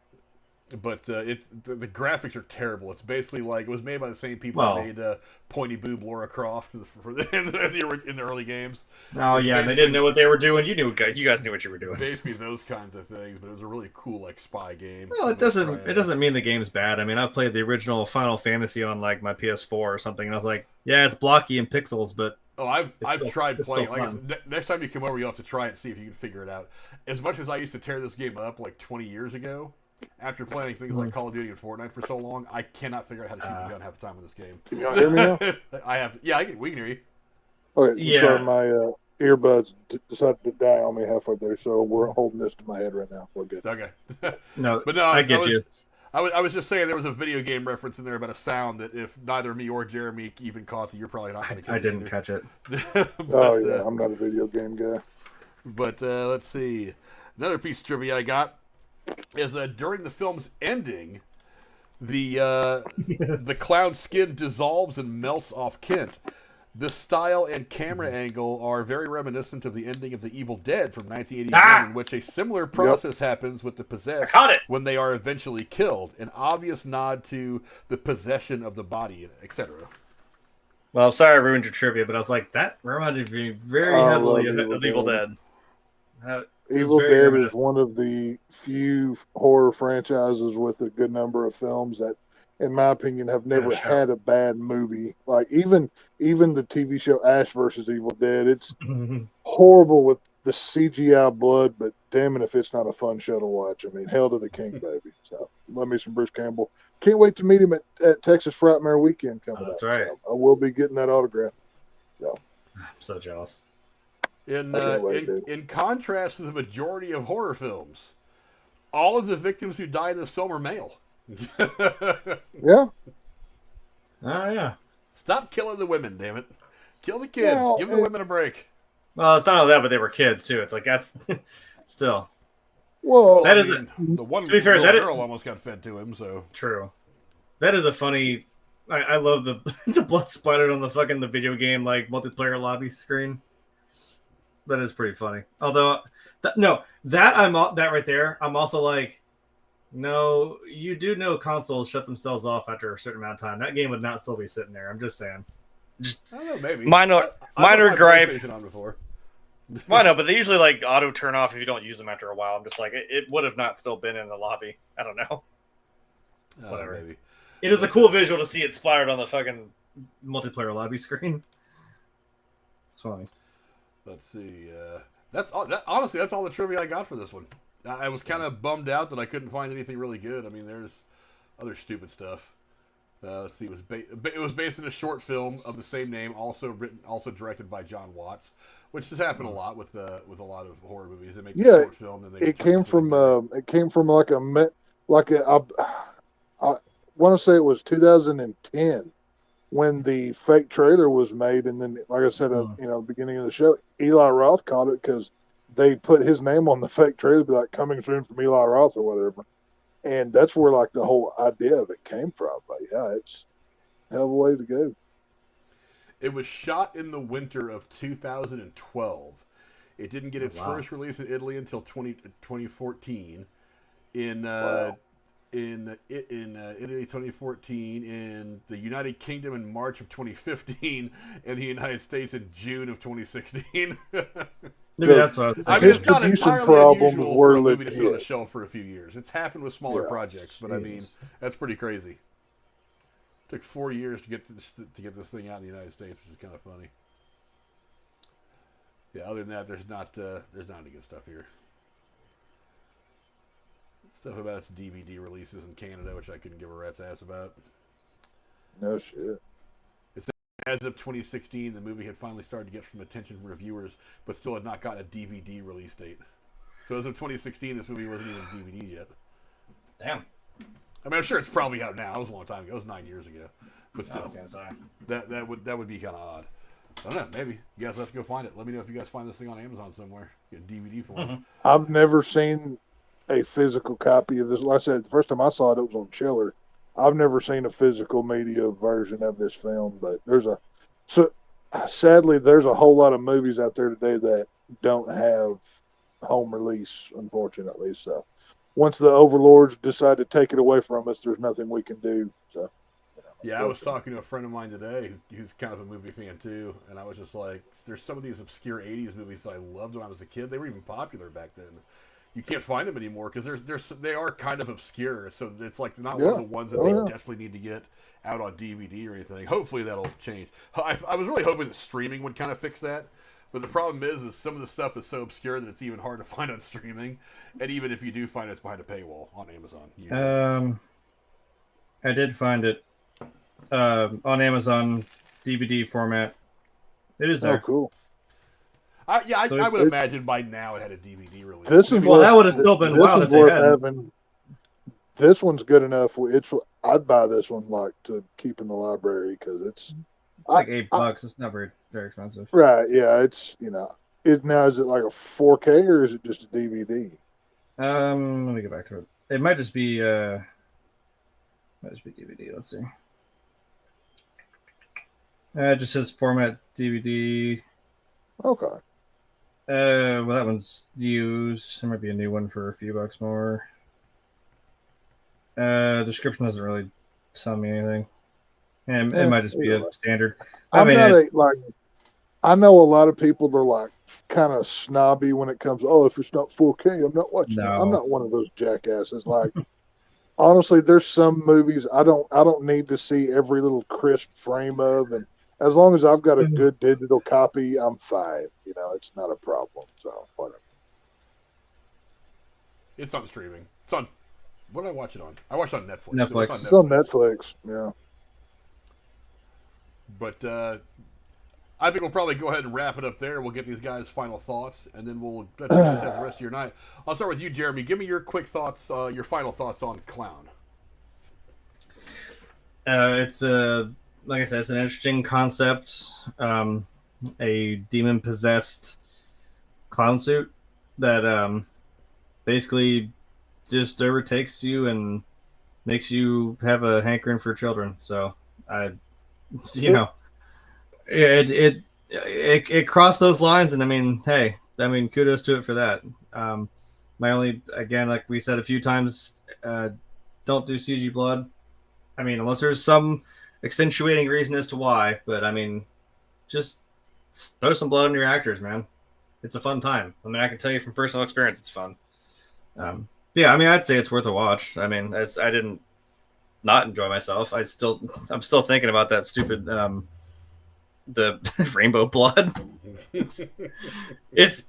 But the graphics are terrible. It's basically like it was made by the same people that made Pointy Boob Laura Croft in the early games. Oh yeah, they didn't know what they were doing. You guys knew what you were doing. Basically those kinds of things, but it was a really cool like spy game. Well, it doesn't mean the game's bad. I mean, I've played the original Final Fantasy on like my PS4 or something, and I was like, yeah, it's blocky in pixels, but I've tried playing. Like next time you come over, you'll have to try it and see if you can figure it out. As much as I used to tear this game up like 20 years ago. After playing things like Call of Duty and Fortnite for so long, I cannot figure out how to shoot the gun half the time in this game. Can y'all hear me now? We can hear you. Okay, yeah. Sorry, my earbuds decided to die on me halfway there, so we're holding this to my head right now. We're good. Okay. I get you. I was just saying there was a video game reference in there about a sound that if neither me or Jeremy even caught, you're probably not going to catch it. I didn't catch it. I'm not a video game guy. But let's see. Another piece of trivia I got is during the film's ending, the clown's skin dissolves and melts off Kent. The style and camera angle are very reminiscent of the ending of The Evil Dead from 1981, in which a similar process happens with the possessed when they are eventually killed. An obvious nod to the possession of the body, etc. Well, sorry I ruined your trivia, but I was like, that reminded me very heavily of Evil Dead. Evil Dead is one of the few horror franchises with a good number of films that, in my opinion, have never had a bad movie. Like even the TV show Ash versus Evil Dead, it's horrible with the CGI blood, but damn it if it's not a fun show to watch. I mean, hell to the king, baby. So love me some Bruce Campbell. Can't wait to meet him at Texas Frightmare Weekend coming up. That's right. So I will be getting that autograph. So I'm so jealous. In contrast to the majority of horror films, all of the victims who die in this film are male. Yeah. Oh yeah. Stop killing the women, damn it. Kill the kids. Well, Give the women a break. Well, it's not only that, but they were kids too. It's like that's still Well, that I is mean, the one to be fair, little that girl almost got fed to him, so. true. That is a funny. I love the the blood splattered on the video game like multiplayer lobby screen. That is pretty funny. Although, that right there. I'm also like, no, you do know consoles shut themselves off after a certain amount of time. That game would not still be sitting there. I'm just saying. I don't know, maybe. Minor I've gripe. PlayStation on before. Well, I know, but they usually like auto turn off if you don't use them after a while. I'm just like, it would have not still been in the lobby. I don't know. Whatever. Maybe. It is a cool visual to see it splattered on the fucking Multiplayer lobby screen. It's funny. Let's see. That's all. Honestly, that's all the trivia I got for this one. I was kind of bummed out that I couldn't find anything really good. I mean, there's other stupid stuff. Let's see. It was based in a short film of the same name, also directed by Jon Watts, which has happened a lot with a lot of horror movies. They make a short film and they it came from I want to say it was 2010 when the fake trailer was made, and then, like I said, beginning of the show, Eli Roth caught it because they put his name on the fake trailer, be like coming soon from Eli Roth or whatever, and that's where like the whole idea of it came from. But yeah, it's a hell of a way to go. It was shot in the winter of 2012. It didn't get its first release in Italy until 2014. In Italy 2014, in the United Kingdom in March of 2015, and the United States in June of 2016. Maybe that's what I was I thinking. mean, it's not entirely unusual for a movie to sit on the shelf for a few years. It's happened with smaller projects, but I mean, that's pretty crazy. It took 4 years to get this thing out in the United States, which is kind of funny. Yeah, other than that, there's not any good stuff here. Stuff about its DVD releases in Canada, which I couldn't give a rat's ass about. No shit. As of 2016, the movie had finally started to get some attention from reviewers, but still had not gotten a DVD release date. So as of 2016, this movie wasn't even DVD yet. Damn. I mean, I'm sure it's probably out now. It was a long time ago. It was 9 years ago. But still, that would be kind of odd. I don't know. Maybe you guys have to go find it. Let me know if you guys find this thing on Amazon somewhere. Get a DVD for it. I've never seen a physical copy of this. Like I said, the first time I saw it was on Chiller. I've never seen a physical media version of this film, but sadly, there's a whole lot of movies out there today that don't have home release, unfortunately. So once the overlords decide to take it away from us, there's nothing we can do. So yeah, I was talking to a friend of mine today who's kind of a movie fan too, and I was just like, there's some of these obscure 80s movies that I loved when I was a kid. They were even popular back then. You can't find them anymore because they are kind of obscure. So it's like not one of the ones that they desperately need to get out on DVD or anything. Hopefully that'll change. I was really hoping that streaming would kind of fix that. But the problem is some of the stuff is so obscure that it's even hard to find on streaming. And even if you do find it, it's behind a paywall on Amazon. I did find it on Amazon DVD format. It is there. Oh, cool. I would imagine by now it had a DVD release. That would have still been wild if they had. This one's good enough. I'd buy this one to keep in the library because it's like $8. It's not very expensive. Right? Yeah. It's now is it like a 4K or is it just a DVD? Let me get back to it. It might just be DVD. Let's see. It just says format DVD. Okay. Well, that one's used. There might be a new one for a few bucks more. Description doesn't really tell me anything. And it might just be a standard. I know a lot of people, they're like kind of snobby when it comes, if it's not 4K, I'm not watching it. I'm not one of those jackasses. Like, honestly, there's some movies I don't need to see every little crisp frame of, and as long as I've got a good digital copy, I'm fine. You know, it's not a problem. So whatever. It's on streaming. It's on. What did I watch it on? I watched it on Netflix. Netflix. It's on Netflix. Yeah. But I think we'll probably go ahead and wrap it up there. We'll get these guys' final thoughts, and then we'll let you guys have the rest of your night. I'll start with you, Jeremy. Give me your quick thoughts, your final thoughts on Clown. It's like I said, it's an interesting concept. A demon-possessed clown suit that basically just overtakes you and makes you have a hankering for children. So it crossed those lines, and I mean, hey, kudos to it for that. My only, again, like we said a few times, don't do CG blood. I mean, unless there's some accentuating reason as to why, but I mean, just throw some blood on your actors, man. It's a fun time. I mean, I can tell you from personal experience, it's fun. Yeah, I mean, I'd say it's worth a watch. I mean, I didn't not enjoy myself. I'm still thinking about that stupid the rainbow blood. It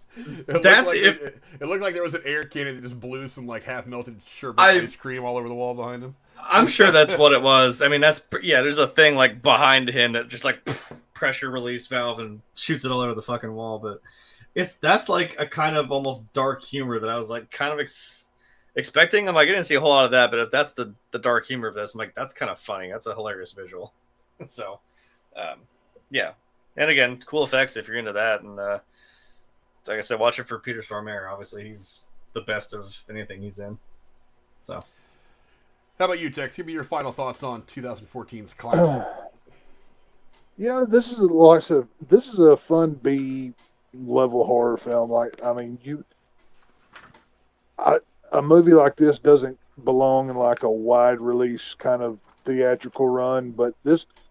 looked like there was an air cannon that just blew some like half melted sherbet ice cream all over the wall behind him. I'm sure that's what it was. I mean, there's a thing like behind him that just like pressure release valve and shoots it all over the fucking wall. But that's like a kind of almost dark humor that I was like kind of expecting. I'm like, I didn't see a whole lot of that, but if that's the dark humor of this, I'm like, that's kind of funny. That's a hilarious visual. So, yeah. And again, cool effects if you're into that. And like I said, watch it for Peter Stormare. Obviously, he's the best of anything he's in. So, how about you, Tex? Give me your final thoughts on 2014's Clown. Yeah, this is a fun B level horror film. Like, I mean, a movie like this doesn't belong in like a wide release kind of theatrical run, but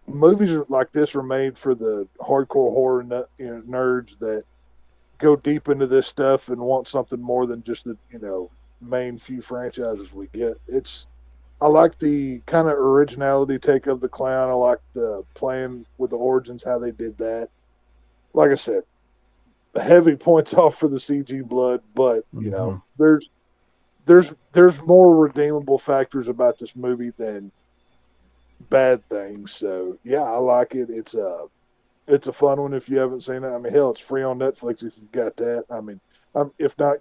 movies like this are made for the hardcore horror nerds that go deep into this stuff and want something more than just the main few franchises we get. I like the kind of originality take of the Clown. I like the playing with the origins, how they did that. Like I said, heavy points off for the CG blood, but there's more redeemable factors about this movie than bad things. So yeah, I like it. It's a fun one if you haven't seen it. I mean, hell, it's free on Netflix if you've got that. I mean, if not,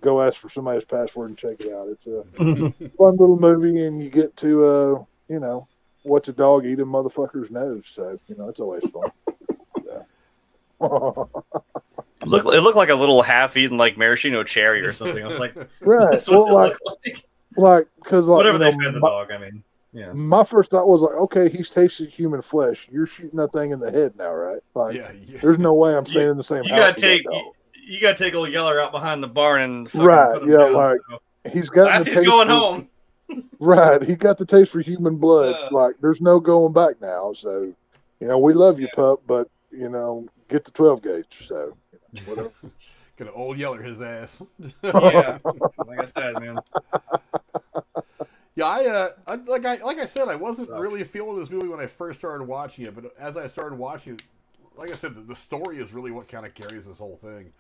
go ask for somebody's password and check it out. It's a fun little movie, and you get to watch a dog eat a motherfucker's nose. So it's always fun. It looked like a little half-eaten like maraschino cherry or something. I was like, right. That's what because whatever they fed the dog. I mean, yeah. My first thought was like, okay, he's tasted human flesh. You're shooting that thing in the head now, right? Like, yeah. There's no way I'm staying in the same house. You gotta take old Yeller out behind the barn and right. Yeah, down, like so. He's got. He's going home. Right. He got the taste for human blood. Like, there's no going back now. So, we love you, pup, but get the 12 gauge. So, whatever. Gonna old Yeller his ass. Yeah, like I said, man. Yeah, like I said, I wasn't really feeling this movie when I first started watching it, but as I started watching it, like I said, the story is really what kind of carries this whole thing,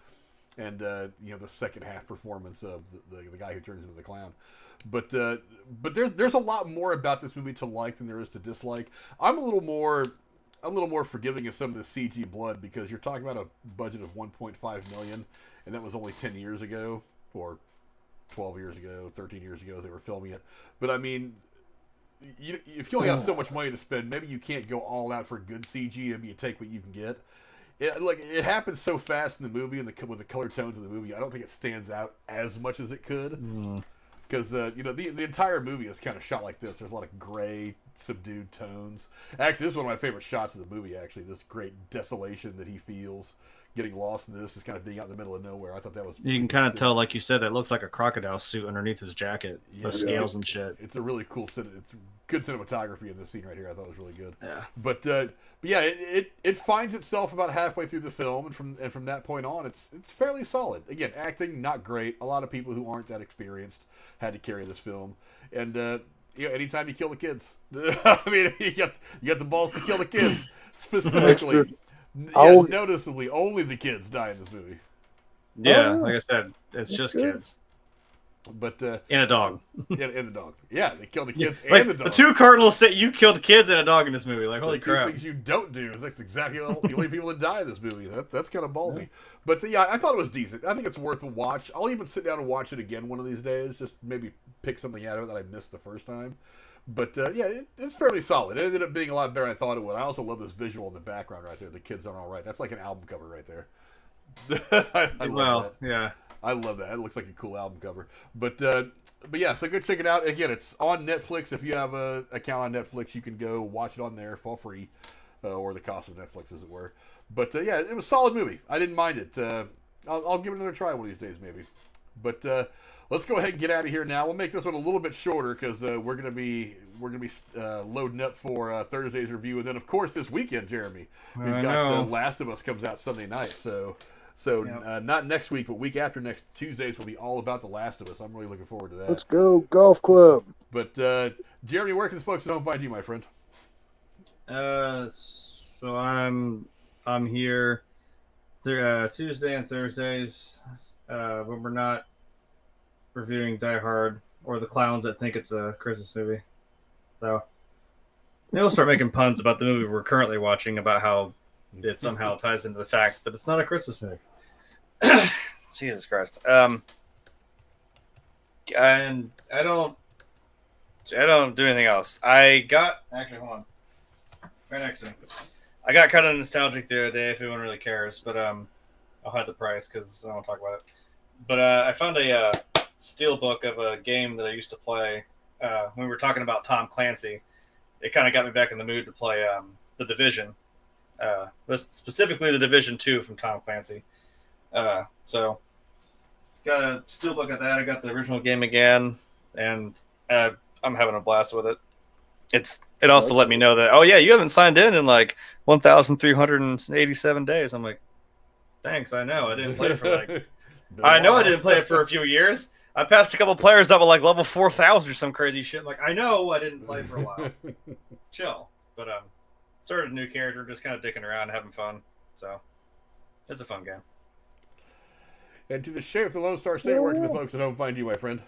and the second half performance of the guy who turns into the clown. But there's a lot more about this movie to like than there is to dislike. I'm a little more forgiving of some of the CG blood because you're talking about a budget of $1.5 million, and that was only 10 years ago, or 12 years ago, 13 years ago they were filming it. But I mean, if you only have so much money to spend, maybe you can't go all out for good CG. Maybe you take what you can get. It happens so fast in the movie and with the color tones of the movie, I don't think it stands out as much as it could. Because the entire movie is kind of shot like this. There's a lot of gray, subdued tones. Actually, this is one of my favorite shots of the movie. Actually, this great desolation that he feels getting lost in this, just kind of being out in the middle of nowhere. I thought that was. You can kind of tell, like you said, it looks like a crocodile suit underneath his jacket, the scales and shit. It's a really cool. It's good cinematography in this scene right here. I thought it was really good. Yeah. But yeah, it finds itself about halfway through the film, and from that point on, it's fairly solid. Again, acting not great. A lot of people who aren't that experienced had to carry this film, and anytime you kill the kids, I mean, you got the balls to kill the kids. Specifically, Oh. noticeably, only the kids die in this movie. Yeah, Oh, yeah. like I said, it's just good. kids But and a dog. and the dog. Yeah, they killed the kids Like, and the dog. the two cardinals say you killed kids and a dog in this movie. Like, holy The two crap! things you don't do is that's exactly the only people that die in this movie. That's kind of ballsy. Yeah. But yeah, I thought it was decent. I think it's worth a watch. I'll even sit down and watch it again one of these days. Just maybe pick something out of it that I missed the first time. But yeah, it's fairly solid. It ended up being a lot better than I thought it would. I also love this visual in the background right there. The kids are all right. That's like an album cover right there. I love that. Yeah. I love that. It looks like a cool album cover. But yeah, so go check it out. Again, it's on Netflix. If you have an account on Netflix, you can go watch it on there for free, or the cost of Netflix, as it were. But yeah, it was a solid movie. I didn't mind it. I'll give it another try one of these days, maybe. But let's go ahead and get out of here now. We'll make this one a little bit shorter because we're gonna be loading up for Thursday's review, and then of course this weekend, Jeremy, we've got Last of Us comes out Sunday night. So yep. Not next week, but week after next, Tuesdays will be all about The Last of Us. I'm really looking forward to that. Let's go golf club. But Jeremy, where can the folks at home find you, my friend? So I'm here Tuesday and Thursdays when we're not reviewing Die Hard or the clowns that think it's a Christmas movie. So maybe we'll start making puns about the movie we're currently watching about how it somehow ties into the fact that it's not a Christmas movie. Jesus Christ. And I don't do anything else. Actually, hold on. Right next to me. I got kind of nostalgic the other day if anyone really cares, but I'll hide the price because I don't want to talk about it. But I found a steel book of a game that I used to play when we were talking about Tom Clancy. It kind of got me back in the mood to play The Division. Specifically The Division 2 from Tom Clancy. So got a steelbook of that. I got the original game again, and I'm having a blast with it. It also let me know that, oh yeah, you haven't signed in like 1,387 days. I'm like, thanks. I know I didn't play it for I didn't play it for a few years. I passed a couple players that were like level 4,000 or some crazy shit. Like, I know I didn't play for a while. Chill. But started a new character, just kind of dicking around, having fun. So it's a fun game. And to the Sheriff of Lone Star State, where can the folks at home find you, my friend?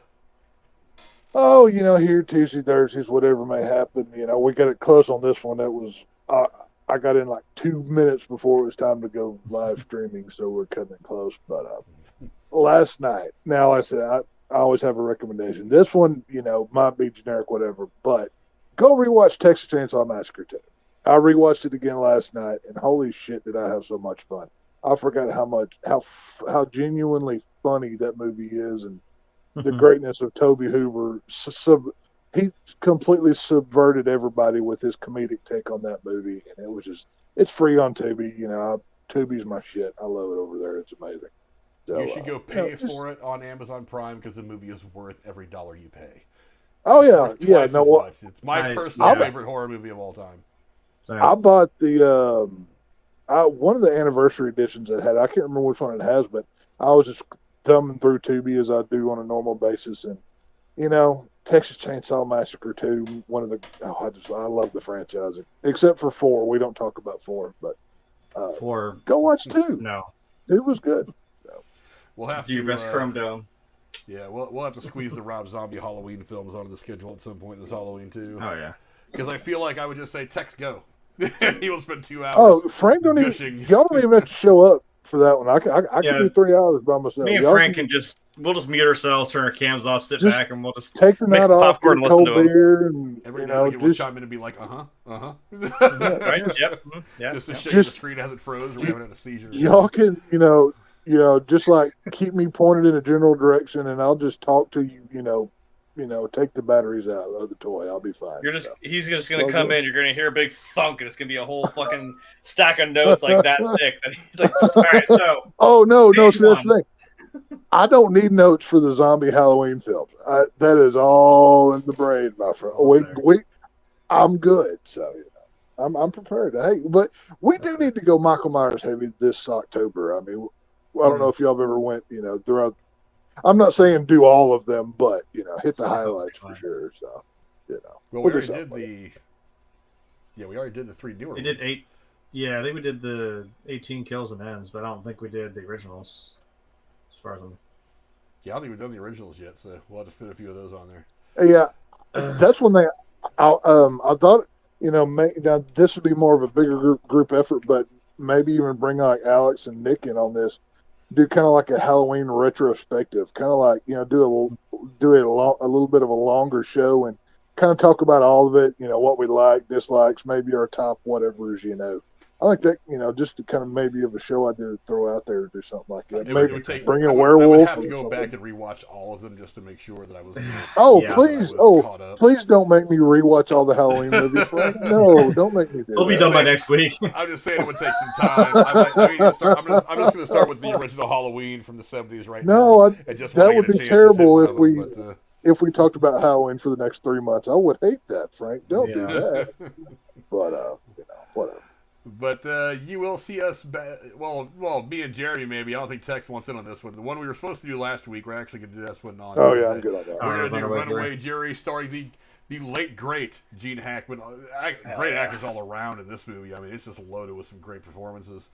Oh, here Tuesday, Thursdays, whatever may happen. We got it close on this one. That was I got in like 2 minutes before it was time to go live streaming, so we're cutting it close. But last night, now I said I always have a recommendation. This one, might be generic, whatever, but go rewatch Texas Chainsaw Massacre 2. I rewatched it again last night, and holy shit, did I have so much fun! I forgot how genuinely funny that movie is, and the greatness of Toby Hooper. He completely subverted everybody with his comedic take on that movie, and it's free on Tubi. Tubi's my shit. I love it over there. It's amazing. So, you should go pay for it on Amazon Prime because the movie is worth every dollar you pay. Oh yeah, yeah. No, much. It's my personal favorite horror movie of all time. Sorry. I bought the one of the anniversary editions that had. I can't remember which one it has, but I was just thumbing through Tubi as I do on a normal basis, and Texas Chainsaw Massacre 2, one of the I love the franchise except for 4. We don't talk about 4, but 4. Go watch 2. No, 2 was good. So. We'll have do your best Chrome Dome. Yeah, we'll have to squeeze the Rob Zombie Halloween films onto the schedule at some point this Halloween too. Oh yeah, because I feel like I would just say Tex go. He will spend 2 hours. Oh, Frank y'all don't even have to show up for that one. I can do 3 hours by myself. Me and Frank we'll just mute ourselves, turn our cams off, sit back, and we'll just take the night off, popcorn, and listen to beer, and every now and then we'll chime in and be like, right? Yep. Yeah. Just to show you the screen hasn't froze, or we haven't had a seizure. Y'all can, just like keep me pointed in a general direction, and I'll just talk to you. Take the batteries out of the toy. I'll be fine. He's just gonna come in. You're gonna hear a big thunk, and it's gonna be a whole fucking stack of notes like that thick. And he's like, all right, so. Oh no! See, that's the thing. I don't need notes for the zombie Halloween films. That is all in the brain, my friend. I'm good. So I'm prepared. Hey, but we do need to go Michael Myers heavy this October. I mean, I don't know if y'all have ever went, throughout. I'm not saying do all of them, but hit the highlights for sure. So, Well, we already did the 3 newer. We did 8. Yeah, I think we did the 18 kills and ends, but I don't think we did the originals. As far as Yeah, I don't think we've done the originals yet, so we'll have to fit a few of those on there. Yeah, that's one thing. I thought, now this would be more of a bigger group effort, but maybe even bring like Alex and Nick in on this. Do kind of like a Halloween retrospective, kind of like do a little bit of a longer show and kind of talk about all of it. What we like, dislikes, maybe our top whatever's. I like that. Just to kind of maybe of a show I did throw out there or do something like that. Maybe bring in a werewolf. I would have to or go something. back and rewatch all of them just to make sure that I was. Please! Please don't make me rewatch all the Halloween movies, Frank. No, don't make me do They'll be done by next week. I'm just saying it would take some time. I'm just going to start with the original Halloween from the 70s right now. That would be terrible if we talked about Halloween for the next 3 months. I would hate that, Frank. Don't do that. But whatever. But you will see us. Well, me and Jeremy maybe. I don't think Tex wants in on this one. The one we were supposed to do last week, we're actually going to do this one on. Oh yeah, I'm good on that. We're going to do Runaway Jury, starring the late great Gene Hackman. Great actors all around in this movie. I mean, it's just loaded with some great performances.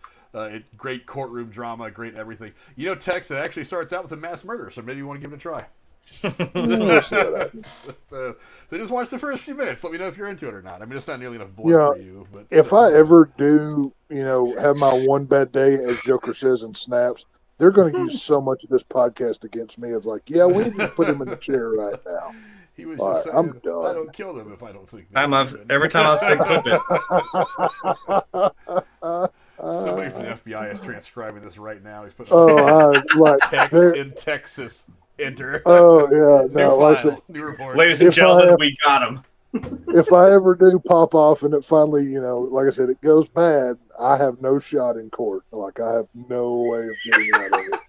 Great courtroom drama, great everything. Tex, it actually starts out with a mass murder, so maybe you want to give it a try. So just watch the first few minutes. Let me know if you're into it or not. I mean, it's not nearly enough blood for you. But if I ever do, have my one bad day, as Joker says in Snaps, they're going to use so much of this podcast against me. It's like, yeah, we need to put him in the chair right now. He was just saying, I'm done. I don't kill them if I don't think. Every time I say clip it. Somebody from the FBI is transcribing this right now. He's putting Tex in Texas. Enter. Oh yeah, no. New report. Ladies and gentlemen, we got him. If I ever do pop off and it finally, like I said, it goes bad, I have no shot in court. Like I have no way of getting out of it.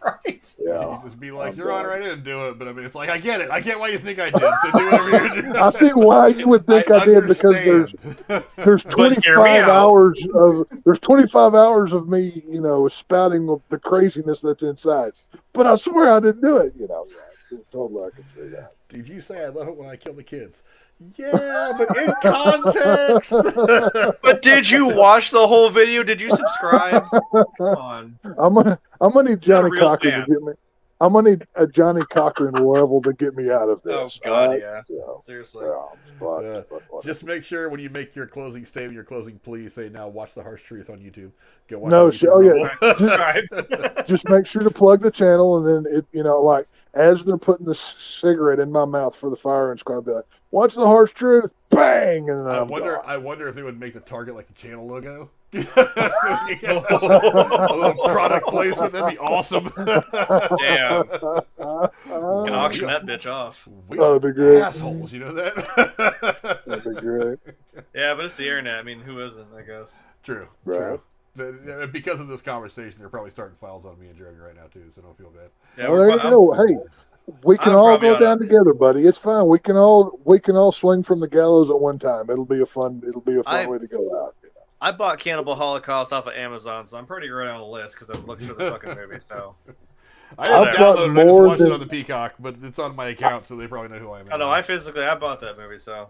Right. Yeah. You just be like, Your Honor, I didn't do it, but I mean, it's like I get it. I get why you think I did. So do whatever you're doing. I see why you would think I did because there's 25 hours of me, spouting the craziness that's inside. But I swear I didn't do it. Totally I can say that. Did you say I love it when I kill the kids? Yeah, but in context. But did you watch the whole video? Did you subscribe? Come on. I'm gonna need Johnny Cochran to get me. I'm gonna need a Johnny Cochran level to get me out of this. Oh God, yeah. Seriously. Just make sure when you make your closing statement, your closing plea, say now watch The Harsh Truth on YouTube. Go watch just make sure to plug the channel, and then like as they're putting the cigarette in my mouth for the fire, it's gonna be like, watch The Harsh Truth, bang, and then I wonder if they would make the target like the channel logo. A little product placement, that'd be awesome. Damn. You can auction that bitch off. That'd be great. Assholes, you know that? That'd be great. Yeah, but it's the internet. I mean, who isn't, I guess. True. Right. True. Because of this conversation, they're probably starting files on me and Jeremy right now, too, so don't feel bad. Yeah, well, there you go. Hey, we can all go down together, buddy. It's fine. We can all swing from the gallows at one time. It'll be a fun way to go out. I bought Cannibal Holocaust off of Amazon, so I'm pretty right on the list because I'm looking for the fucking movie. So I didn't download it. I just watched it on the Peacock, but it's on my account, so they probably know who I am. I know. I bought that movie, so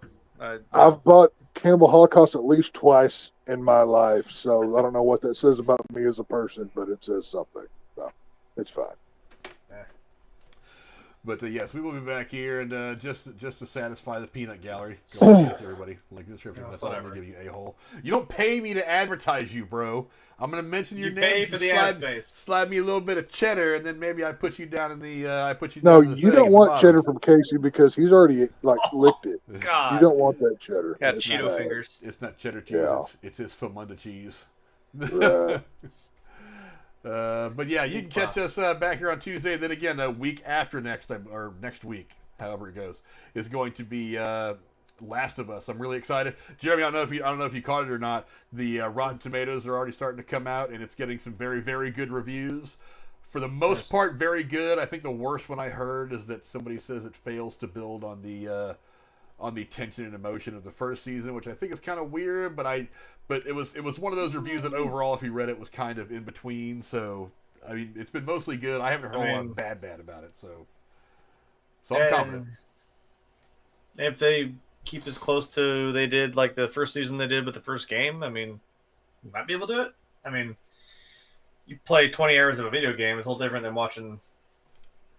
I've bought Cannibal Holocaust at least twice in my life, so I don't know what that says about me as a person, but it says something. So it's fine. But yes, we will be back here, and just to satisfy the peanut gallery, go on with everybody. Like the description, that's all I'm gonna give you, a-hole. You don't pay me to advertise you, bro. I'm gonna mention your name. Pay for the ad space. Slide me a little bit of cheddar, and then maybe I put you down in the. No, you don't want cheddar from Casey because he's already licked it. God, you don't want that cheddar. Got Cheeto fingers. It's not cheddar cheese. Yeah. It's his Famunda cheese. Right. But yeah, you can catch us back here on Tuesday. Then again, a week after next week, however it goes, is going to be Last of Us. I'm really excited, Jeremy. I don't know if you caught it or not. The Rotten Tomatoes are already starting to come out, and it's getting some very, very good reviews. For the most part, very good. I think the worst one I heard is that somebody says it fails to build on the tension and emotion of the first season, which I think is kind of weird. But it was one of those reviews that overall, if you read it, was kind of in between. So I mean, it's been mostly good. I haven't heard a lot bad about it. So I'm confident. If they keep as close to they did like the first season they did with the first game, I mean, You might be able to do it. I mean, you play 20 hours of a video game. It's a little different than watching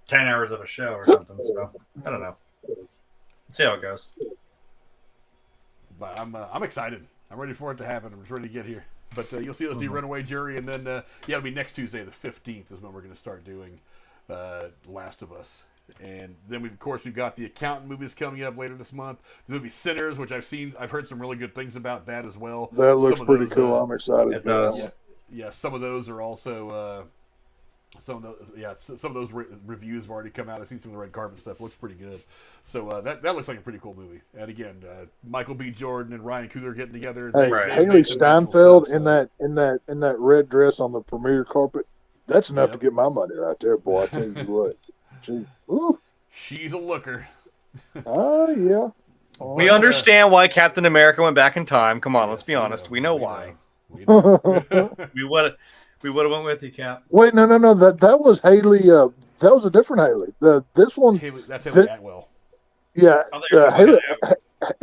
10 hours of a show or something. So I don't know. Let's see how it goes. But I'm excited. I'm ready for it to happen. I'm just ready to get here. But you'll see us do Runaway Jury, and then it'll be next Tuesday, the 15th, is when we're going to start doing Last of Us. And then we've got the Accountant movies coming up later this month. The movie Sinners, which I've heard some really good things about that as well. That looks pretty those, cool. I'm excited. It does. Yeah, some of those are also some of those reviews have already come out. I've seen some of the red carpet stuff. It looks pretty good. So that looks like a pretty cool movie. And again, Michael B. Jordan and Ryan Coogler getting together. Hey, Right. Haley Steinfeld stuff, in that red dress on the premiere carpet. That's enough to get my money right there, boy. I tell you what. She's a looker. Oh yeah. Oh, We understand why Captain America went back in time. Come on, let's be honest. We know why. We know. We would have went with you, Cap. Wait, no. That was Haley. That was a different Haley. This one. Haley, that's Haley Atwell. Yeah. Oh, there you Haley. go.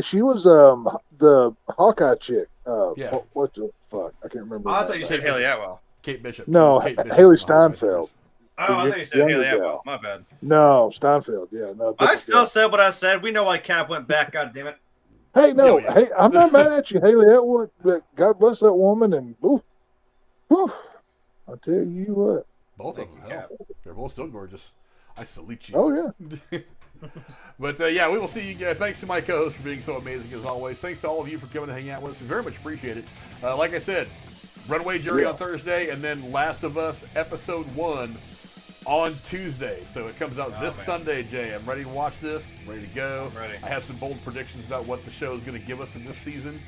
She was the Hawkeye chick. Yeah. What the fuck? I can't remember. Oh, I her thought you name. said Haley Atwell. Kate Bishop. No, Kate Bishop Haley from Hawkeye. Steinfeld. Oh, I thought you said Younger Haley gal. Atwell. My bad. No, Steinfeld. Yeah, no. I different still gal. said what I said. We know why Cap went back. God damn it. Hey, no. Yeah. Hey, I'm not mad at you, Haley Atwood. But God bless that woman. And I'll tell you what. Both of Thank them. you, Hell, they're both still gorgeous. I salute you. Oh yeah. But yeah, we will see you guys. Thanks to my co-host for being so amazing as always. Thanks to all of you for coming to hang out with us. We very much appreciate it. Like I said, Runaway Jury on Thursday, and then Last of Us Episode 1 on Tuesday. So it comes out this Sunday, Jay. I'm ready to watch this. Ready to go. I'm ready. I have some bold predictions about what the show is going to give us in this season.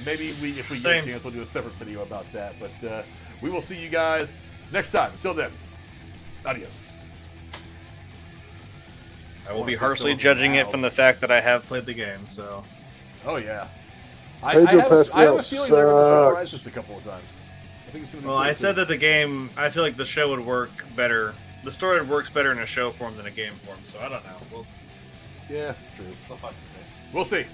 Maybe if we get a Same. chance, we'll do a separate video about that. But we will see you guys next time. Until then, adios. I will be harshly judging it from the fact that I have played the game. So. Oh yeah. Pedro I have a Pascal feeling they're going to sucks. surprise us a couple of times. I think it's going to be Well, cool I too. said that the game. I feel like the show would work better. The story works better in a show form than a game form. So I don't know. Yeah, true. We'll fucking see. We'll see.